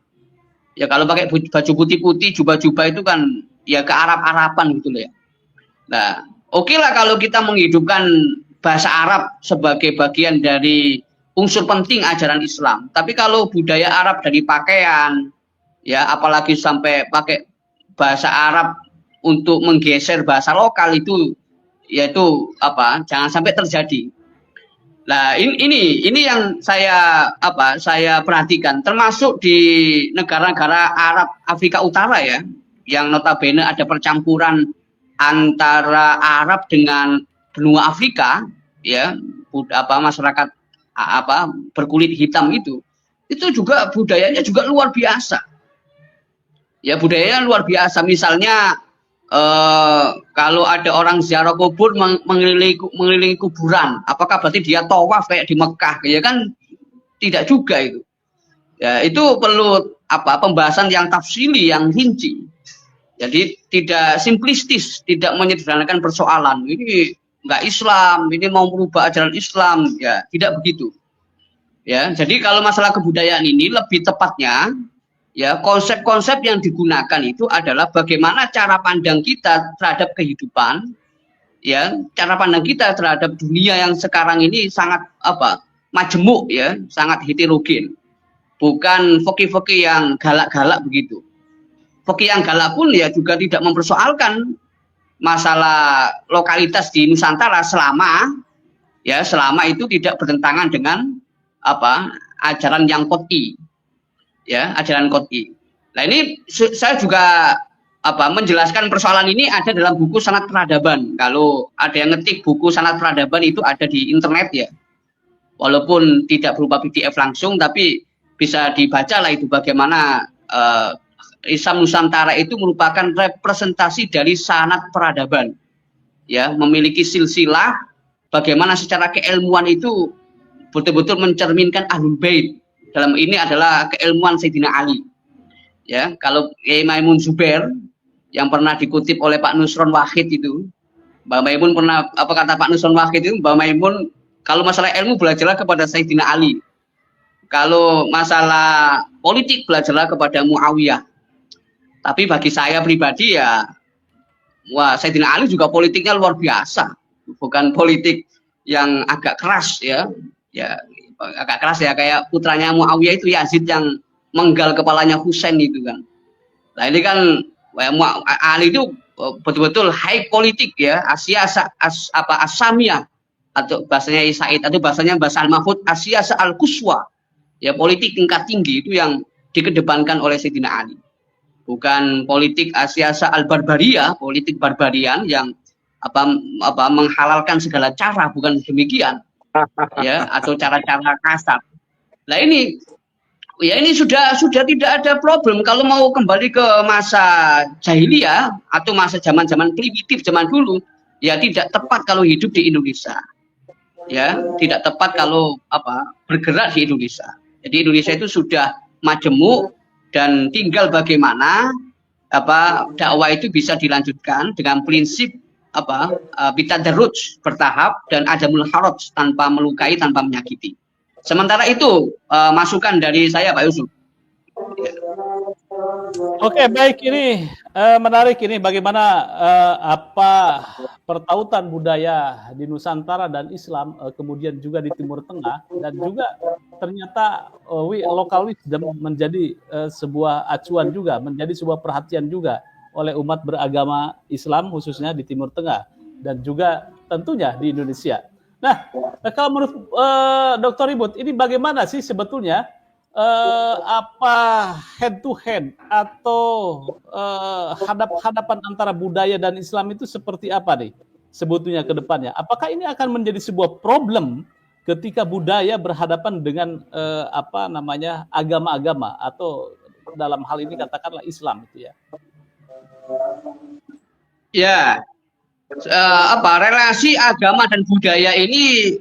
Ya kalau pakai baju putih-putih, jubah-jubah itu kan ya ke Arab-Araban gitu loh ya. Nah, oke lah kalau kita menghidupkan bahasa Arab sebagai bagian dari unsur penting ajaran Islam. Tapi kalau budaya Arab dari pakaian, ya apalagi sampai pakai bahasa Arab untuk menggeser bahasa lokal itu, yaitu jangan sampai terjadi. Nah ini yang saya perhatikan, termasuk di negara-negara Arab Afrika Utara ya, yang notabene ada percampuran antara Arab dengan benua Afrika, ya, masyarakat berkulit hitam itu juga budayanya juga luar biasa. Ya, budayanya luar biasa. Misalnya kalau ada orang ziarah kubur mengelilingi kuburan, apakah berarti dia tawaf kayak di Mekah? Ya kan tidak juga itu. Ya, itu perlu pembahasan yang tafsili, yang rinci. Jadi tidak simplistis, tidak menyederhanakan persoalan. Ini enggak Islam, ini mau merubah ajaran Islam, ya tidak begitu. Ya, jadi kalau masalah kebudayaan ini lebih tepatnya, ya, konsep-konsep yang digunakan itu adalah bagaimana cara pandang kita terhadap kehidupan, ya, cara pandang kita terhadap dunia yang sekarang ini sangat majemuk, ya, sangat heterogen. Bukan fikih-fikih yang galak-galak begitu. Fikih yang galak pun ya juga tidak mempersoalkan masalah lokalitas di Nusantara selama itu tidak bertentangan dengan ajaran yang qot'i. Ya, ajaran qot'i. Nah ini saya juga menjelaskan persoalan ini ada dalam buku Sanad Peradaban. Kalau ada yang ngetik buku Sanad Peradaban itu ada di internet ya. Walaupun tidak berupa PDF langsung, tapi bisa dibaca lah itu bagaimana Islam Nusantara itu merupakan representasi dari sanad peradaban. Ya, memiliki silsilah bagaimana secara keilmuan itu betul-betul mencerminkan Ahlul Bait. Dalam ini adalah keilmuan Sayyidina Ali. Ya, kalau Kiai Maimun Zubair yang pernah dikutip oleh Pak Nusron Wahid itu, Mbak Maimun pernah kata Pak Nusron Wahid itu, Mbak Maimun kalau masalah ilmu belajarlah kepada Sayyidina Ali. Kalau masalah politik belajarlah kepada Muawiyah. Tapi bagi saya pribadi ya, wah, Sayyidina Ali juga politiknya luar biasa, bukan politik yang agak keras ya, agak keras ya, kayak putranya Muawiyah itu Yazid yang menggal kepalanya Husain itu kan. Nah ini kan Ali itu betul-betul high politik ya, Asia Asamiyah atau bahasanya Said atau bahasanya bahasa Al-Mahfud Asia Al-Quswa ya, politik tingkat tinggi itu yang dikedepankan oleh Sayyidina Ali. Bukan politik Asia al-Barbaria, politik barbarian yang menghalalkan segala cara, bukan demikian ya, atau cara-cara kasar. Nah ini sudah tidak ada problem kalau mau kembali ke masa jahiliyah atau masa zaman-zaman primitif zaman dulu, ya tidak tepat kalau hidup di Indonesia. Ya, tidak tepat kalau bergerak di Indonesia. Jadi Indonesia itu sudah majemuk dan tinggal bagaimana dakwah itu bisa dilanjutkan dengan prinsip bitadarruj, bertahap, dan adamul haraj, tanpa melukai, tanpa menyakiti. Sementara itu masukan dari saya, Pak Yusuf. Oke, baik, ini menarik ini bagaimana pertautan budaya di Nusantara dan Islam, kemudian juga di Timur Tengah, dan juga ternyata local wisdom menjadi sebuah acuan juga, menjadi sebuah perhatian juga oleh umat beragama Islam khususnya di Timur Tengah dan juga tentunya di Indonesia. Nah, kalau menurut Dr. Ribut, ini bagaimana sih sebetulnya head to head atau hadap-hadapan antara budaya dan Islam itu seperti apa nih sebetulnya ke depannya? Apakah ini akan menjadi sebuah problem ketika budaya berhadapan dengan agama-agama atau dalam hal ini katakanlah Islam itu ya? Ya, relasi agama dan budaya ini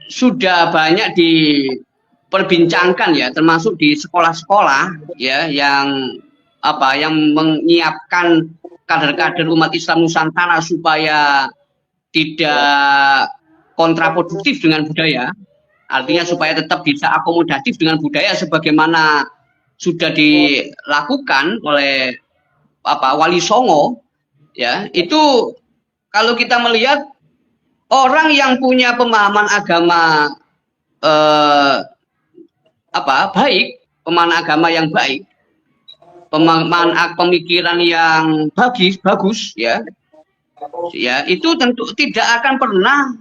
sudah banyak diperbincangkan ya, termasuk di sekolah-sekolah ya, yang menyiapkan kader-kader umat Islam Nusantara supaya tidak kontraproduktif dengan budaya, artinya supaya tetap bisa akomodatif dengan budaya sebagaimana sudah dilakukan oleh Wali Songo ya. Itu kalau kita melihat orang yang punya pemahaman agama baik, pemahaman agama yang baik, pemahaman pemikiran yang bagus ya, itu tentu tidak akan pernah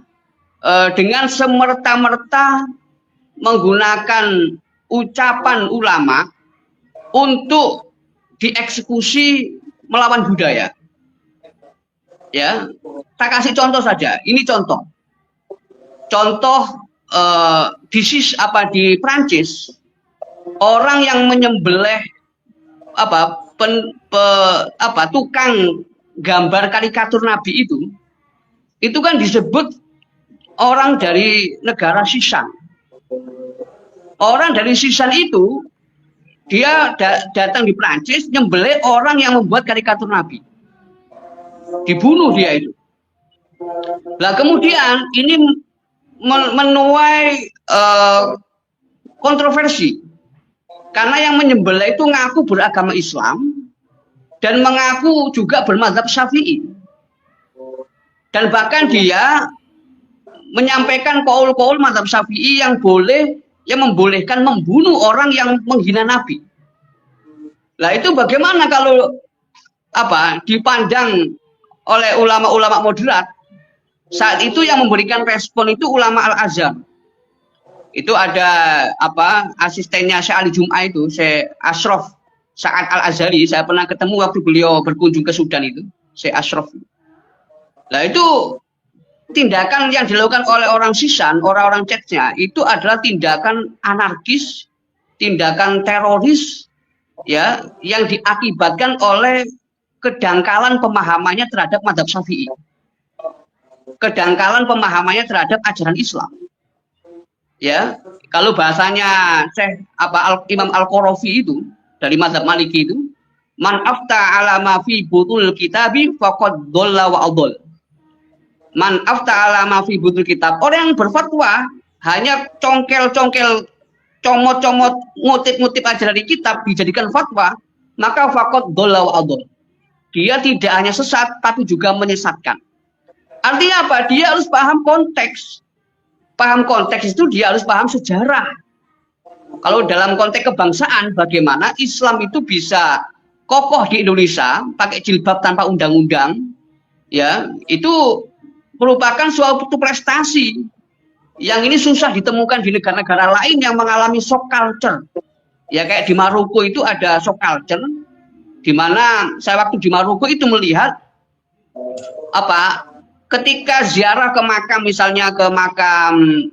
dengan semerta-merta menggunakan ucapan ulama untuk dieksekusi melawan budaya. Ya, saya kasih contoh saja. Ini contoh di Prancis, orang yang menyembelih tukang gambar karikatur Nabi itu kan disebut orang dari negara Sisan. Orang dari Sisan itu dia datang di Prancis nyembelih orang yang membuat karikatur Nabi. Dibunuh dia itu. Nah kemudian ini menuai kontroversi karena yang menyembelih itu ngaku beragama Islam dan mengaku juga bermadzhab Syafi'i, dan bahkan dia menyampaikan qaul-qaul madzhab Syafi'i yang membolehkan membunuh orang yang menghina Nabi. Nah itu bagaimana kalau dipandang oleh ulama-ulama moderat? Saat itu yang memberikan respon itu ulama Al-Azhar. Itu ada asistennya Syekh Ali Jum'ah itu, Syekh Ashraf Sa'ad Al-Azhari. Saya pernah ketemu waktu beliau berkunjung ke Sudan itu, Syekh Ashraf. Nah itu tindakan yang dilakukan oleh orang Sisan, orang-orang Chechnya, itu adalah tindakan anarkis, tindakan teroris ya, yang diakibatkan oleh kedangkalan pemahamannya terhadap madzhab Syafi'i, kedangkalan pemahamannya terhadap ajaran Islam. Ya, kalau bahasanya Syekh Imam Al-Qarafi itu dari madzhab Maliki itu, man afta ala ma fi butul kitabi faqad dhalla wa adall. Man afta ala ma fi butul kitab, orang yang berfatwa hanya congkel-congkel, comot-comot, ngutip-ngutip ajaran di kitab dijadikan fatwa, maka faqad dhalla wa adall. Dia tidak hanya sesat tapi juga menyesatkan. Artinya apa? Dia harus paham konteks. Paham konteks itu dia harus paham sejarah. Kalau dalam konteks kebangsaan, bagaimana Islam itu bisa kokoh di Indonesia pakai jilbab tanpa undang-undang, ya itu merupakan suatu prestasi yang ini susah ditemukan di negara-negara lain yang mengalami shock culture. Ya kayak di Maroko itu ada shock culture, di mana saya waktu di Maroko itu melihat apa ketika ziarah ke makam, misalnya ke makam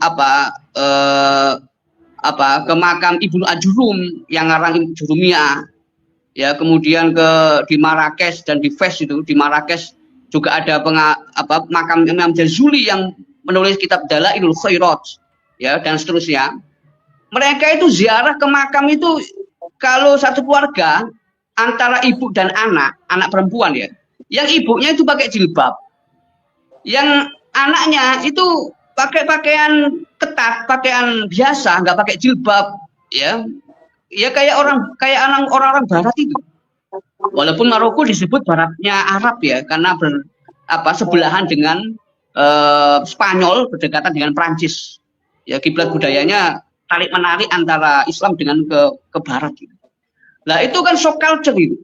ke makam Ibnu Ajurum yang ngarang Ibnu Jurumiyah, ya kemudian di Marrakesh dan di Fes itu, di Marrakesh juga ada makam Imam Jazuli yang menulis kitab Dalailul Khairat, ya dan seterusnya. Mereka itu ziarah ke makam itu kalau satu keluarga antara ibu dan anak perempuan ya, yang ibunya itu pakai jilbab, yang anaknya itu pakai pakaian ketat, pakaian biasa, nggak pakai jilbab, ya kayak orang-orang Barat itu. Walaupun Maroko disebut Baratnya Arab ya, karena sebelahan dengan Spanyol, berdekatan dengan Prancis. Ya kiblat budayanya tarik menarik antara Islam dengan ke Barat. Gitu. Nah itu kan shock culture itu.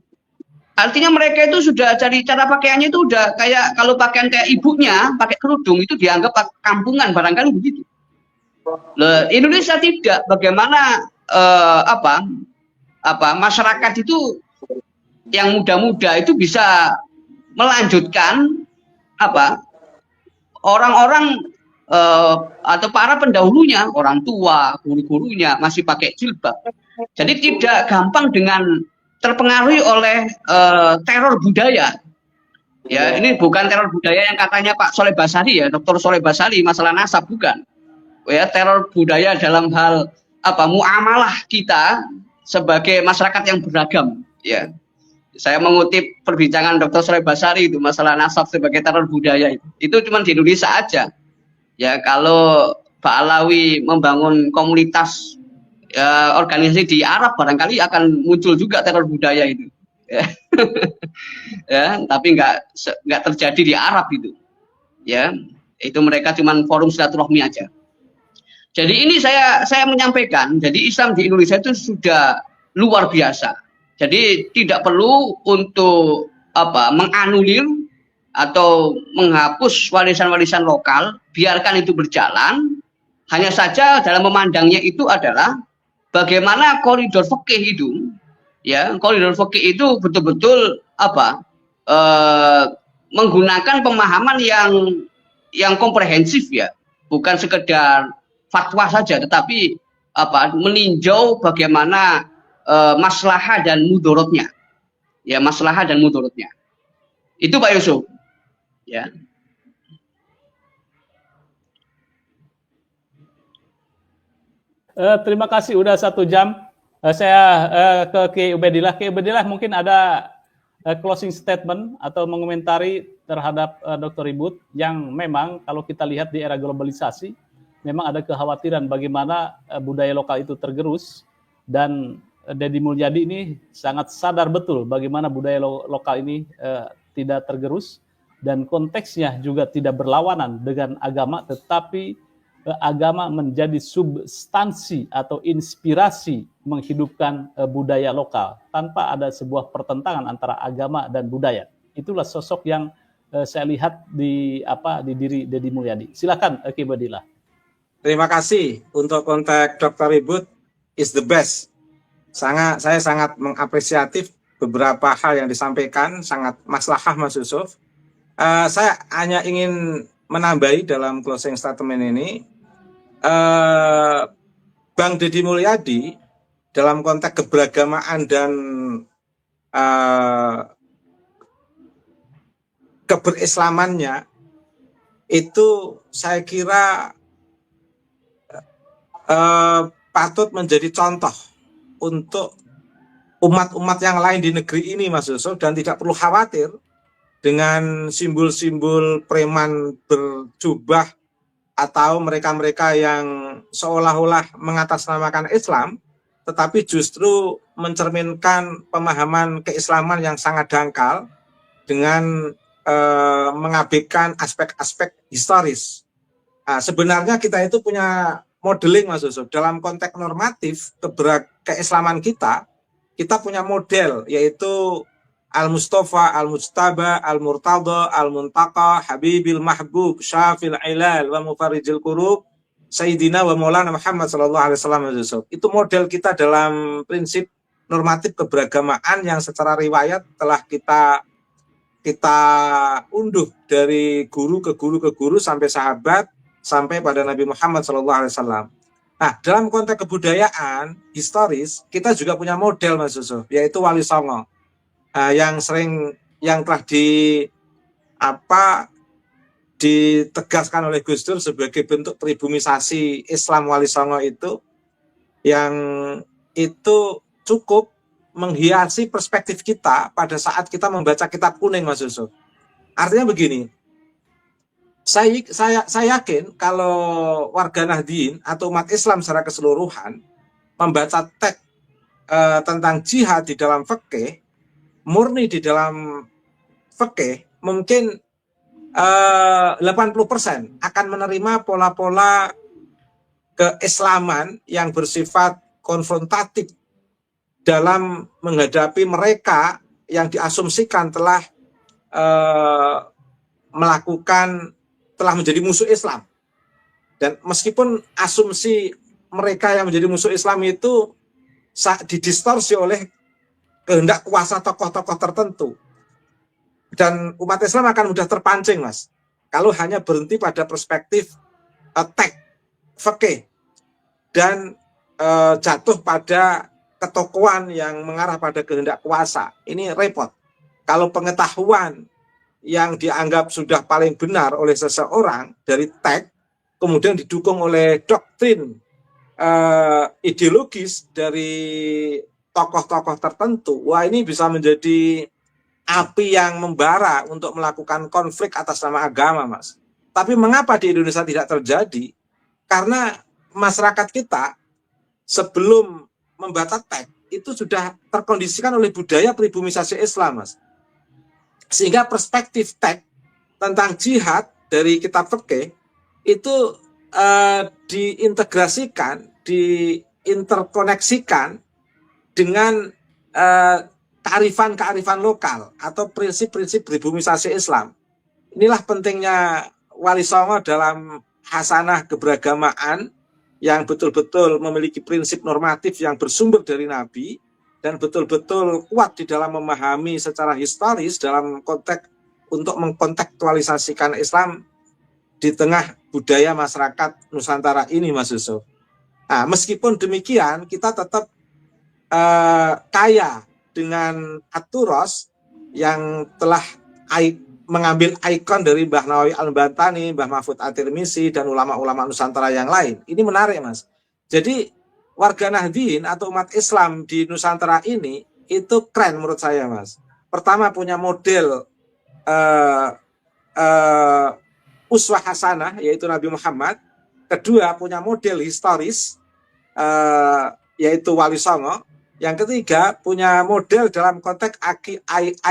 Artinya mereka itu sudah cari cara pakaiannya itu udah kayak kalau pakaian kayak ibunya pakai kerudung itu dianggap kampungan barangkali begitu. Nah, Indonesia tidak. Bagaimana masyarakat itu yang muda-muda itu bisa melanjutkan orang-orang atau para pendahulunya, orang tua, guru-gurunya masih pakai jilbab. Jadi tidak gampang dengan terpengaruhi oleh teror budaya. Ya, ini bukan teror budaya yang katanya Pak Soleh Basari ya, Dr. Soleh Basari masalah nasab, bukan. Ya, teror budaya dalam hal muamalah kita sebagai masyarakat yang beragam. Ya, saya mengutip perbincangan Dr. Soleh Basari itu masalah nasab sebagai teror budaya itu cuma di Indonesia aja. Ya kalau Pak Alawi membangun komunitas organisasi di Arab barangkali akan muncul juga teror budaya itu. Ya, ya tapi nggak terjadi di Arab itu. Ya itu mereka cuma forum silaturahmi aja. Jadi ini saya menyampaikan. Jadi Islam di Indonesia itu sudah luar biasa. Jadi tidak perlu untuk menganulir atau menghapus warisan-warisan lokal, biarkan itu berjalan. Hanya saja dalam memandangnya itu adalah bagaimana koridor fikih itu, ya koridor fikih itu betul-betul menggunakan pemahaman yang komprehensif ya, bukan sekedar fatwa saja, tetapi meninjau bagaimana maslahah dan mudorotnya, ya maslahah dan mudorotnya. Itu Pak Yusuf. Ya. Terima kasih udah 1 jam. Saya ke Kiai Ubedillah. Kiai Ubedillah mungkin ada closing statement atau mengomentari terhadap Dr. Ribut yang memang kalau kita lihat di era globalisasi memang ada kekhawatiran bagaimana budaya lokal itu tergerus, dan Deddy Mulyadi ini sangat sadar betul bagaimana budaya lokal ini tidak tergerus, dan konteksnya juga tidak berlawanan dengan agama, tetapi agama menjadi substansi atau inspirasi menghidupkan budaya lokal tanpa ada sebuah pertentangan antara agama dan budaya. Itulah sosok yang saya lihat di diri Deddy Mulyadi. Silakan Ki Badillah. Terima kasih untuk konteks Dr. Ribut is the best. Saya sangat mengapresiatif beberapa hal yang disampaikan, sangat maslahah Mas Yusuf. Saya hanya ingin menambahi dalam closing statement ini, Bang Deddy Mulyadi dalam konteks keberagamaan dan keberislamannya itu saya kira patut menjadi contoh untuk umat-umat yang lain di negeri ini, Mas Yusuf, dan tidak perlu khawatir dengan simbol-simbol preman berjubah atau mereka-mereka yang seolah-olah mengatasnamakan Islam, tetapi justru mencerminkan pemahaman keislaman yang sangat dangkal dengan mengabaikan aspek-aspek historis. Nah, sebenarnya kita itu punya modeling Mas Yusuf. Dalam konteks normatif keislaman kita punya model, yaitu Al-Mustafa, Al-Mujtaba, Al-Murtada, Al-Muntaka, Habibil Mahbub, Syafil Ilal, wa Mufarijil Kurub, Sayyidina wa Maulana Muhammad sallallahu alaihi wasallam. Itu model kita dalam prinsip normatif keberagamaan yang secara riwayat telah kita unduh dari guru ke guru sampai sahabat sampai pada Nabi Muhammad sallallahu alaihi wasallam. Nah, dalam konteks kebudayaan historis kita juga punya model Mas Yusuf, yaitu Wali Songo. Yang telah ditegaskan oleh Gus Dur sebagai bentuk pribumisasi Islam Wali Songo itu, yang itu cukup menghiasi perspektif kita pada saat kita membaca kitab kuning Mas Yusuf. Artinya begini, saya yakin kalau warga Nahdien atau umat Islam secara keseluruhan membaca teks tentang jihad di dalam fikih, murni di dalam fikih, mungkin 80% akan menerima pola-pola keislaman yang bersifat konfrontatif dalam menghadapi mereka yang diasumsikan telah menjadi musuh Islam. Dan meskipun asumsi mereka yang menjadi musuh Islam itu didistorsi oleh kehendak kuasa tokoh-tokoh tertentu, dan umat Islam akan mudah terpancing Mas kalau hanya berhenti pada perspektif teks fikih dan jatuh pada ketokohan yang mengarah pada kehendak kuasa. Ini repot. Kalau pengetahuan yang dianggap sudah paling benar oleh seseorang dari teks, kemudian didukung oleh doktrin ideologis dari tokoh-tokoh tertentu, wah ini bisa menjadi api yang membara untuk melakukan konflik atas nama agama Mas. Tapi mengapa di Indonesia tidak terjadi? Karena masyarakat kita sebelum membaca teks itu sudah terkondisikan oleh budaya pribumisasi Islam Mas. Sehingga perspektif teks tentang jihad dari kitab fikih itu diintegrasikan, diinterkoneksikan dengan kearifan-kearifan lokal atau prinsip-prinsip pribumisasi Islam. Inilah pentingnya Wali Songo dalam hasanah keberagamaan yang betul-betul memiliki prinsip normatif yang bersumber dari Nabi dan betul-betul kuat di dalam memahami secara historis dalam konteks untuk mengkontekstualisasikan Islam di tengah budaya masyarakat Nusantara ini Mas Yusuf. Nah, meskipun demikian kita tetap kaya dengan aturos yang telah mengambil ikon dari Mbah Nawawi Al-Bantani, Mbah Mahfud At-Tirmizi, dan ulama-ulama Nusantara yang lain. Ini menarik Mas. Jadi warga Nahdien atau umat Islam di Nusantara ini itu keren menurut saya Mas. Pertama punya model uswah hasanah yaitu Nabi Muhammad. Kedua punya model historis yaitu Wali Songo. Yang ketiga punya model dalam konteks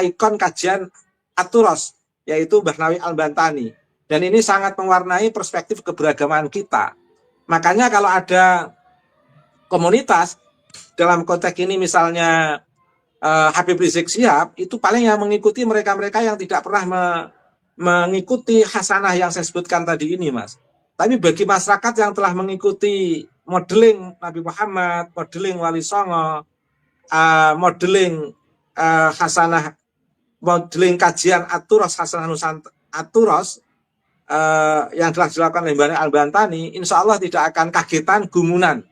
ikon kajian aturos yaitu Mbah Nawawi Al-Bantani. Dan ini sangat mewarnai perspektif keberagamaan kita. Makanya kalau ada komunitas dalam konteks ini misalnya Habib Rizik Syihab, itu paling yang mengikuti mereka-mereka yang tidak pernah mengikuti hasanah yang saya sebutkan tadi ini Mas. Tapi bagi masyarakat yang telah mengikuti modeling Nabi Muhammad, modeling Wali Songo, modeling hasanah, modeling kajian aturos hasanah Nusantara aturos yang telah dilakukan oleh Mbah Al-Bantani, insya Allah tidak akan kagetan gumunan,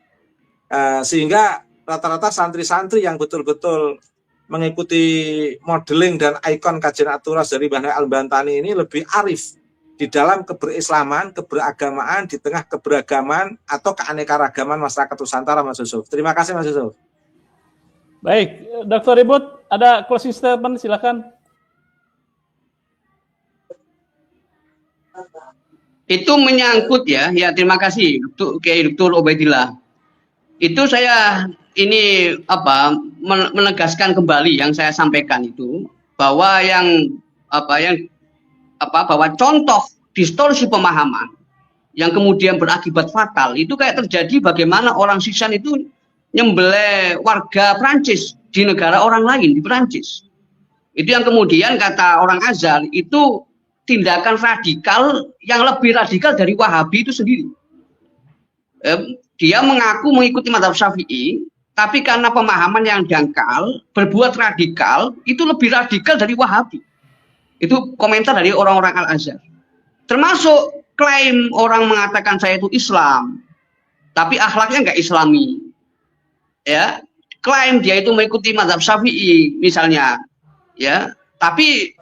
sehingga rata-rata santri-santri yang betul-betul mengikuti modeling dan ikon kajian aturos dari Mbah Al-Bantani ini lebih arif di dalam keberislaman, keberagamaan di tengah keberagaman atau keanekaragaman masyarakat Nusantara Mas Yusuf. Terima kasih Mas Yusuf. Baik, Dr. Ribut, ada closing statement silakan. Itu menyangkut ya terima kasih Dr. Ubaidillah. Itu saya ini menegaskan kembali yang saya sampaikan itu, bahwa bahwa contoh distorsi pemahaman yang kemudian berakibat fatal itu kayak terjadi bagaimana orang Sisan itu nyembelih warga Prancis di negara orang lain di Prancis. Itu yang kemudian kata orang Azhar itu tindakan radikal yang lebih radikal dari Wahabi itu sendiri. Dia mengaku mengikuti mazhab Syafi'i, tapi karena pemahaman yang dangkal, berbuat radikal, itu lebih radikal dari Wahabi. Itu komentar dari orang-orang Al-Azhar. Termasuk klaim orang mengatakan saya itu Islam, tapi akhlaknya nggak Islami. Ya, klaim dia itu mengikuti mazhab Syafi'i misalnya, ya, tapi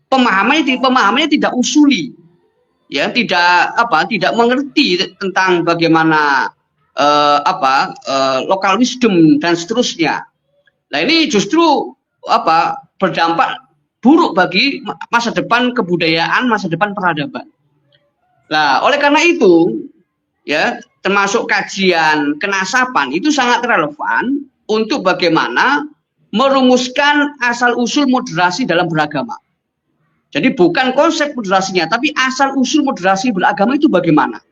pemahamannya tidak usuli, ya, tidak mengerti tentang bagaimana local wisdom dan seterusnya. Nah, ini justru berdampak buruk bagi masa depan kebudayaan, masa depan peradaban. Nah, oleh karena itu, ya, termasuk kajian kenasapan itu sangat relevan untuk bagaimana merumuskan asal-usul moderasi dalam beragama. Jadi bukan konsep moderasinya, tapi asal-usul moderasi beragama itu bagaimana.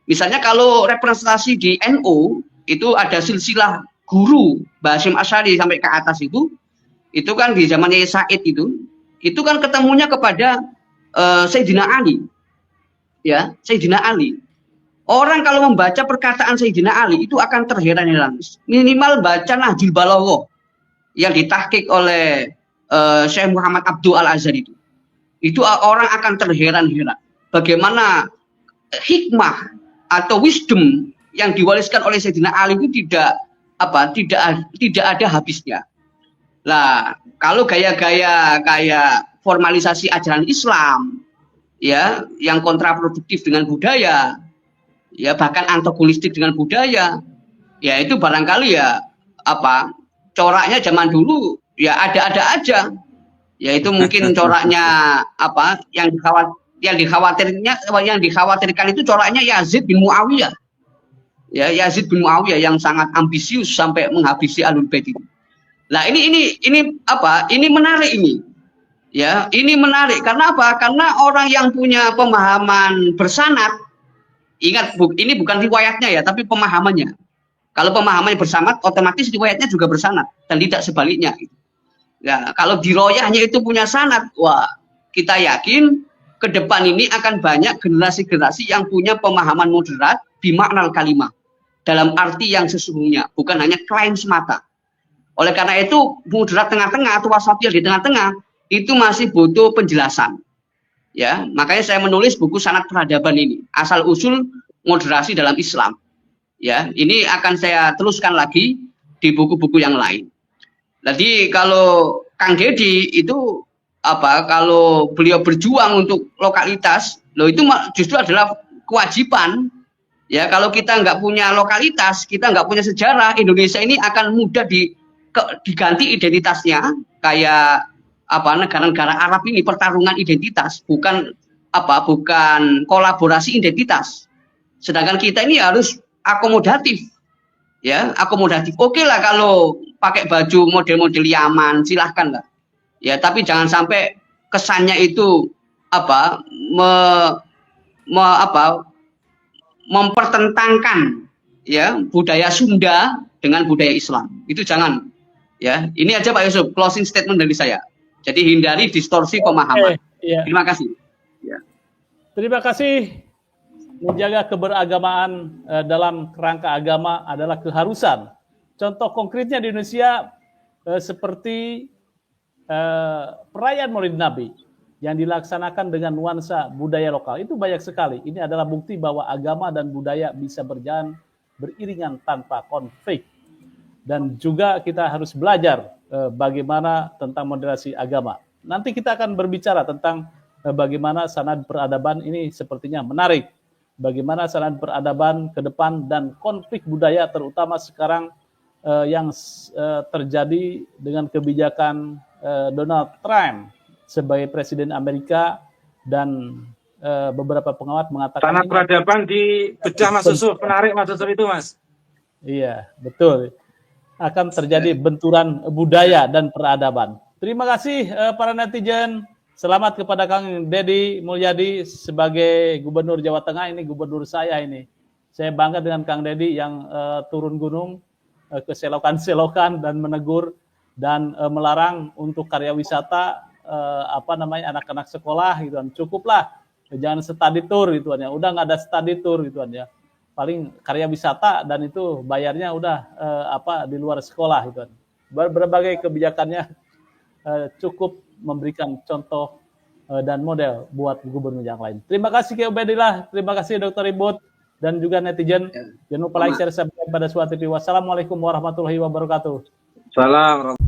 Misalnya kalau representasi di NU, itu ada silsilah guru Basim Asy'ari sampai ke atas itu kan di zamannya Said itu kan ketemunya kepada Sayyidina Ali. Ya, Sayyidina Ali. Orang kalau membaca perkataan Sayyidina Ali itu akan terheran-heran. Minimal baca Nahjul Balaghah yang ditahqiq oleh Syekh Muhammad Abdul Al-Azhar itu. Itu orang akan terheran-heran. Bagaimana hikmah atau wisdom yang diwariskan oleh Sayyidina Ali itu tidak ada habisnya. Nah, kalau gaya-gaya kayak formalisasi ajaran Islam, ya, yang kontraproduktif dengan budaya, ya, bahkan antagonistik dengan budaya, ya, itu barangkali ya coraknya zaman dulu ya ada-ada aja, ya, itu mungkin coraknya yang dikhawatirkan itu coraknya Yazid bin Muawiyah, ya, Yazid bin Muawiyah yang sangat ambisius sampai menghabisi Ahlul Bait itu. Nah, ini menarik ini. Ya, ini menarik karena apa? Karena orang yang punya pemahaman bersanad, ingat ini bukan riwayatnya ya, tapi pemahamannya. Kalau pemahamannya bersanad, otomatis riwayatnya juga bersanad dan tidak sebaliknya. Ya, kalau diroyahnya itu punya sanad, wah, kita yakin ke depan ini akan banyak generasi-generasi yang punya pemahaman moderat bimaknal kalimah dalam arti yang sesungguhnya, bukan hanya klaim semata. Oleh karena itu, moderat tengah-tengah atau wasatiyah di tengah-tengah itu masih butuh penjelasan. Ya, makanya saya menulis buku Sanad Peradaban ini, asal usul moderasi dalam Islam. Ya, ini akan saya teruskan lagi di buku-buku yang lain. Jadi kalau Kang Deddy itu kalau beliau berjuang untuk lokalitas, itu justru adalah kewajiban. Ya, kalau kita nggak punya lokalitas, kita nggak punya sejarah, Indonesia ini akan mudah diganti identitasnya kayak negara-negara Arab ini, pertarungan identitas, bukan kolaborasi identitas. Sedangkan kita ini harus akomodatif, ya, akomodatif. Oke lah kalau pakai baju model-model Yaman, silahkan lah, ya, tapi jangan sampai kesannya itu mempertentangkan, ya, budaya Sunda dengan budaya Islam. Itu jangan. Ya, ini aja Pak Yusuf, closing statement dari saya. Jadi hindari distorsi pemahaman. Ya. Terima kasih. Ya. Terima kasih. Menjaga keberagamaan dalam kerangka agama adalah keharusan. Contoh konkretnya di Indonesia seperti perayaan Maulid Nabi yang dilaksanakan dengan nuansa budaya lokal. Itu banyak sekali. Ini adalah bukti bahwa agama dan budaya bisa berjalan beriringan tanpa konflik. Dan juga kita harus belajar bagaimana tentang moderasi agama. Nanti kita akan berbicara tentang bagaimana sanad peradaban ini sepertinya menarik. Bagaimana sanad peradaban ke depan dan konflik budaya terutama sekarang yang terjadi dengan kebijakan Donald Trump sebagai Presiden Amerika dan beberapa pengamat mengatakan sanad peradaban dipecah Mas Yusuf, menarik Mas Yusuf itu Mas. Iya, betul. akan terjadi benturan budaya dan peradaban. Terima kasih para netizen. Selamat kepada Kang Deddy Mulyadi sebagai Gubernur Jawa Tengah. Ini gubernur saya ini. Saya bangga dengan Kang Deddy yang turun gunung ke selokan-selokan dan menegur dan melarang untuk karya wisata anak-anak sekolah gitu kan. Cukuplah, jangan study tour gitu kan ya. Udah nggak ada study tour gitu kan ya. Paling karya wisata dan itu bayarnya udah di luar sekolah gitu kan. Berbagai kebijakannya cukup memberikan contoh dan model buat gubernur yang lain. Terima kasih Ki Ubedillah, terima kasih Dr. Ribut dan juga netizen. Jangan lupa like, share, subscribe pada Suara TV. Wassalamualaikum warahmatullahi wabarakatuh. Salam.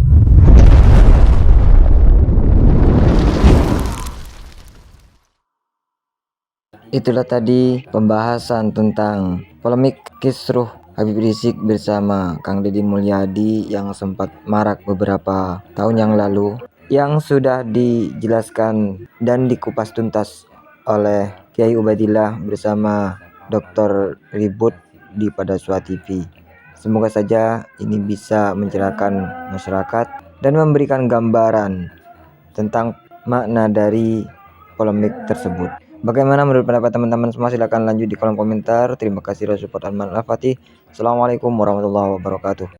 Itulah tadi pembahasan tentang polemik kisruh Habib Rizik bersama Kang Deddy Mulyadi yang sempat marak beberapa tahun yang lalu, yang sudah dijelaskan dan dikupas tuntas oleh Kiai Ubedillah bersama Dr. Ribut di Pada Suara TV. Semoga saja ini bisa mencerahkan masyarakat dan memberikan gambaran tentang makna dari polemik tersebut. Bagaimana menurut pendapat teman-teman semua? Silahkan lanjut di kolom komentar. Terima kasih sudah support. Al-Fatih. Assalamualaikum warahmatullahi wabarakatuh.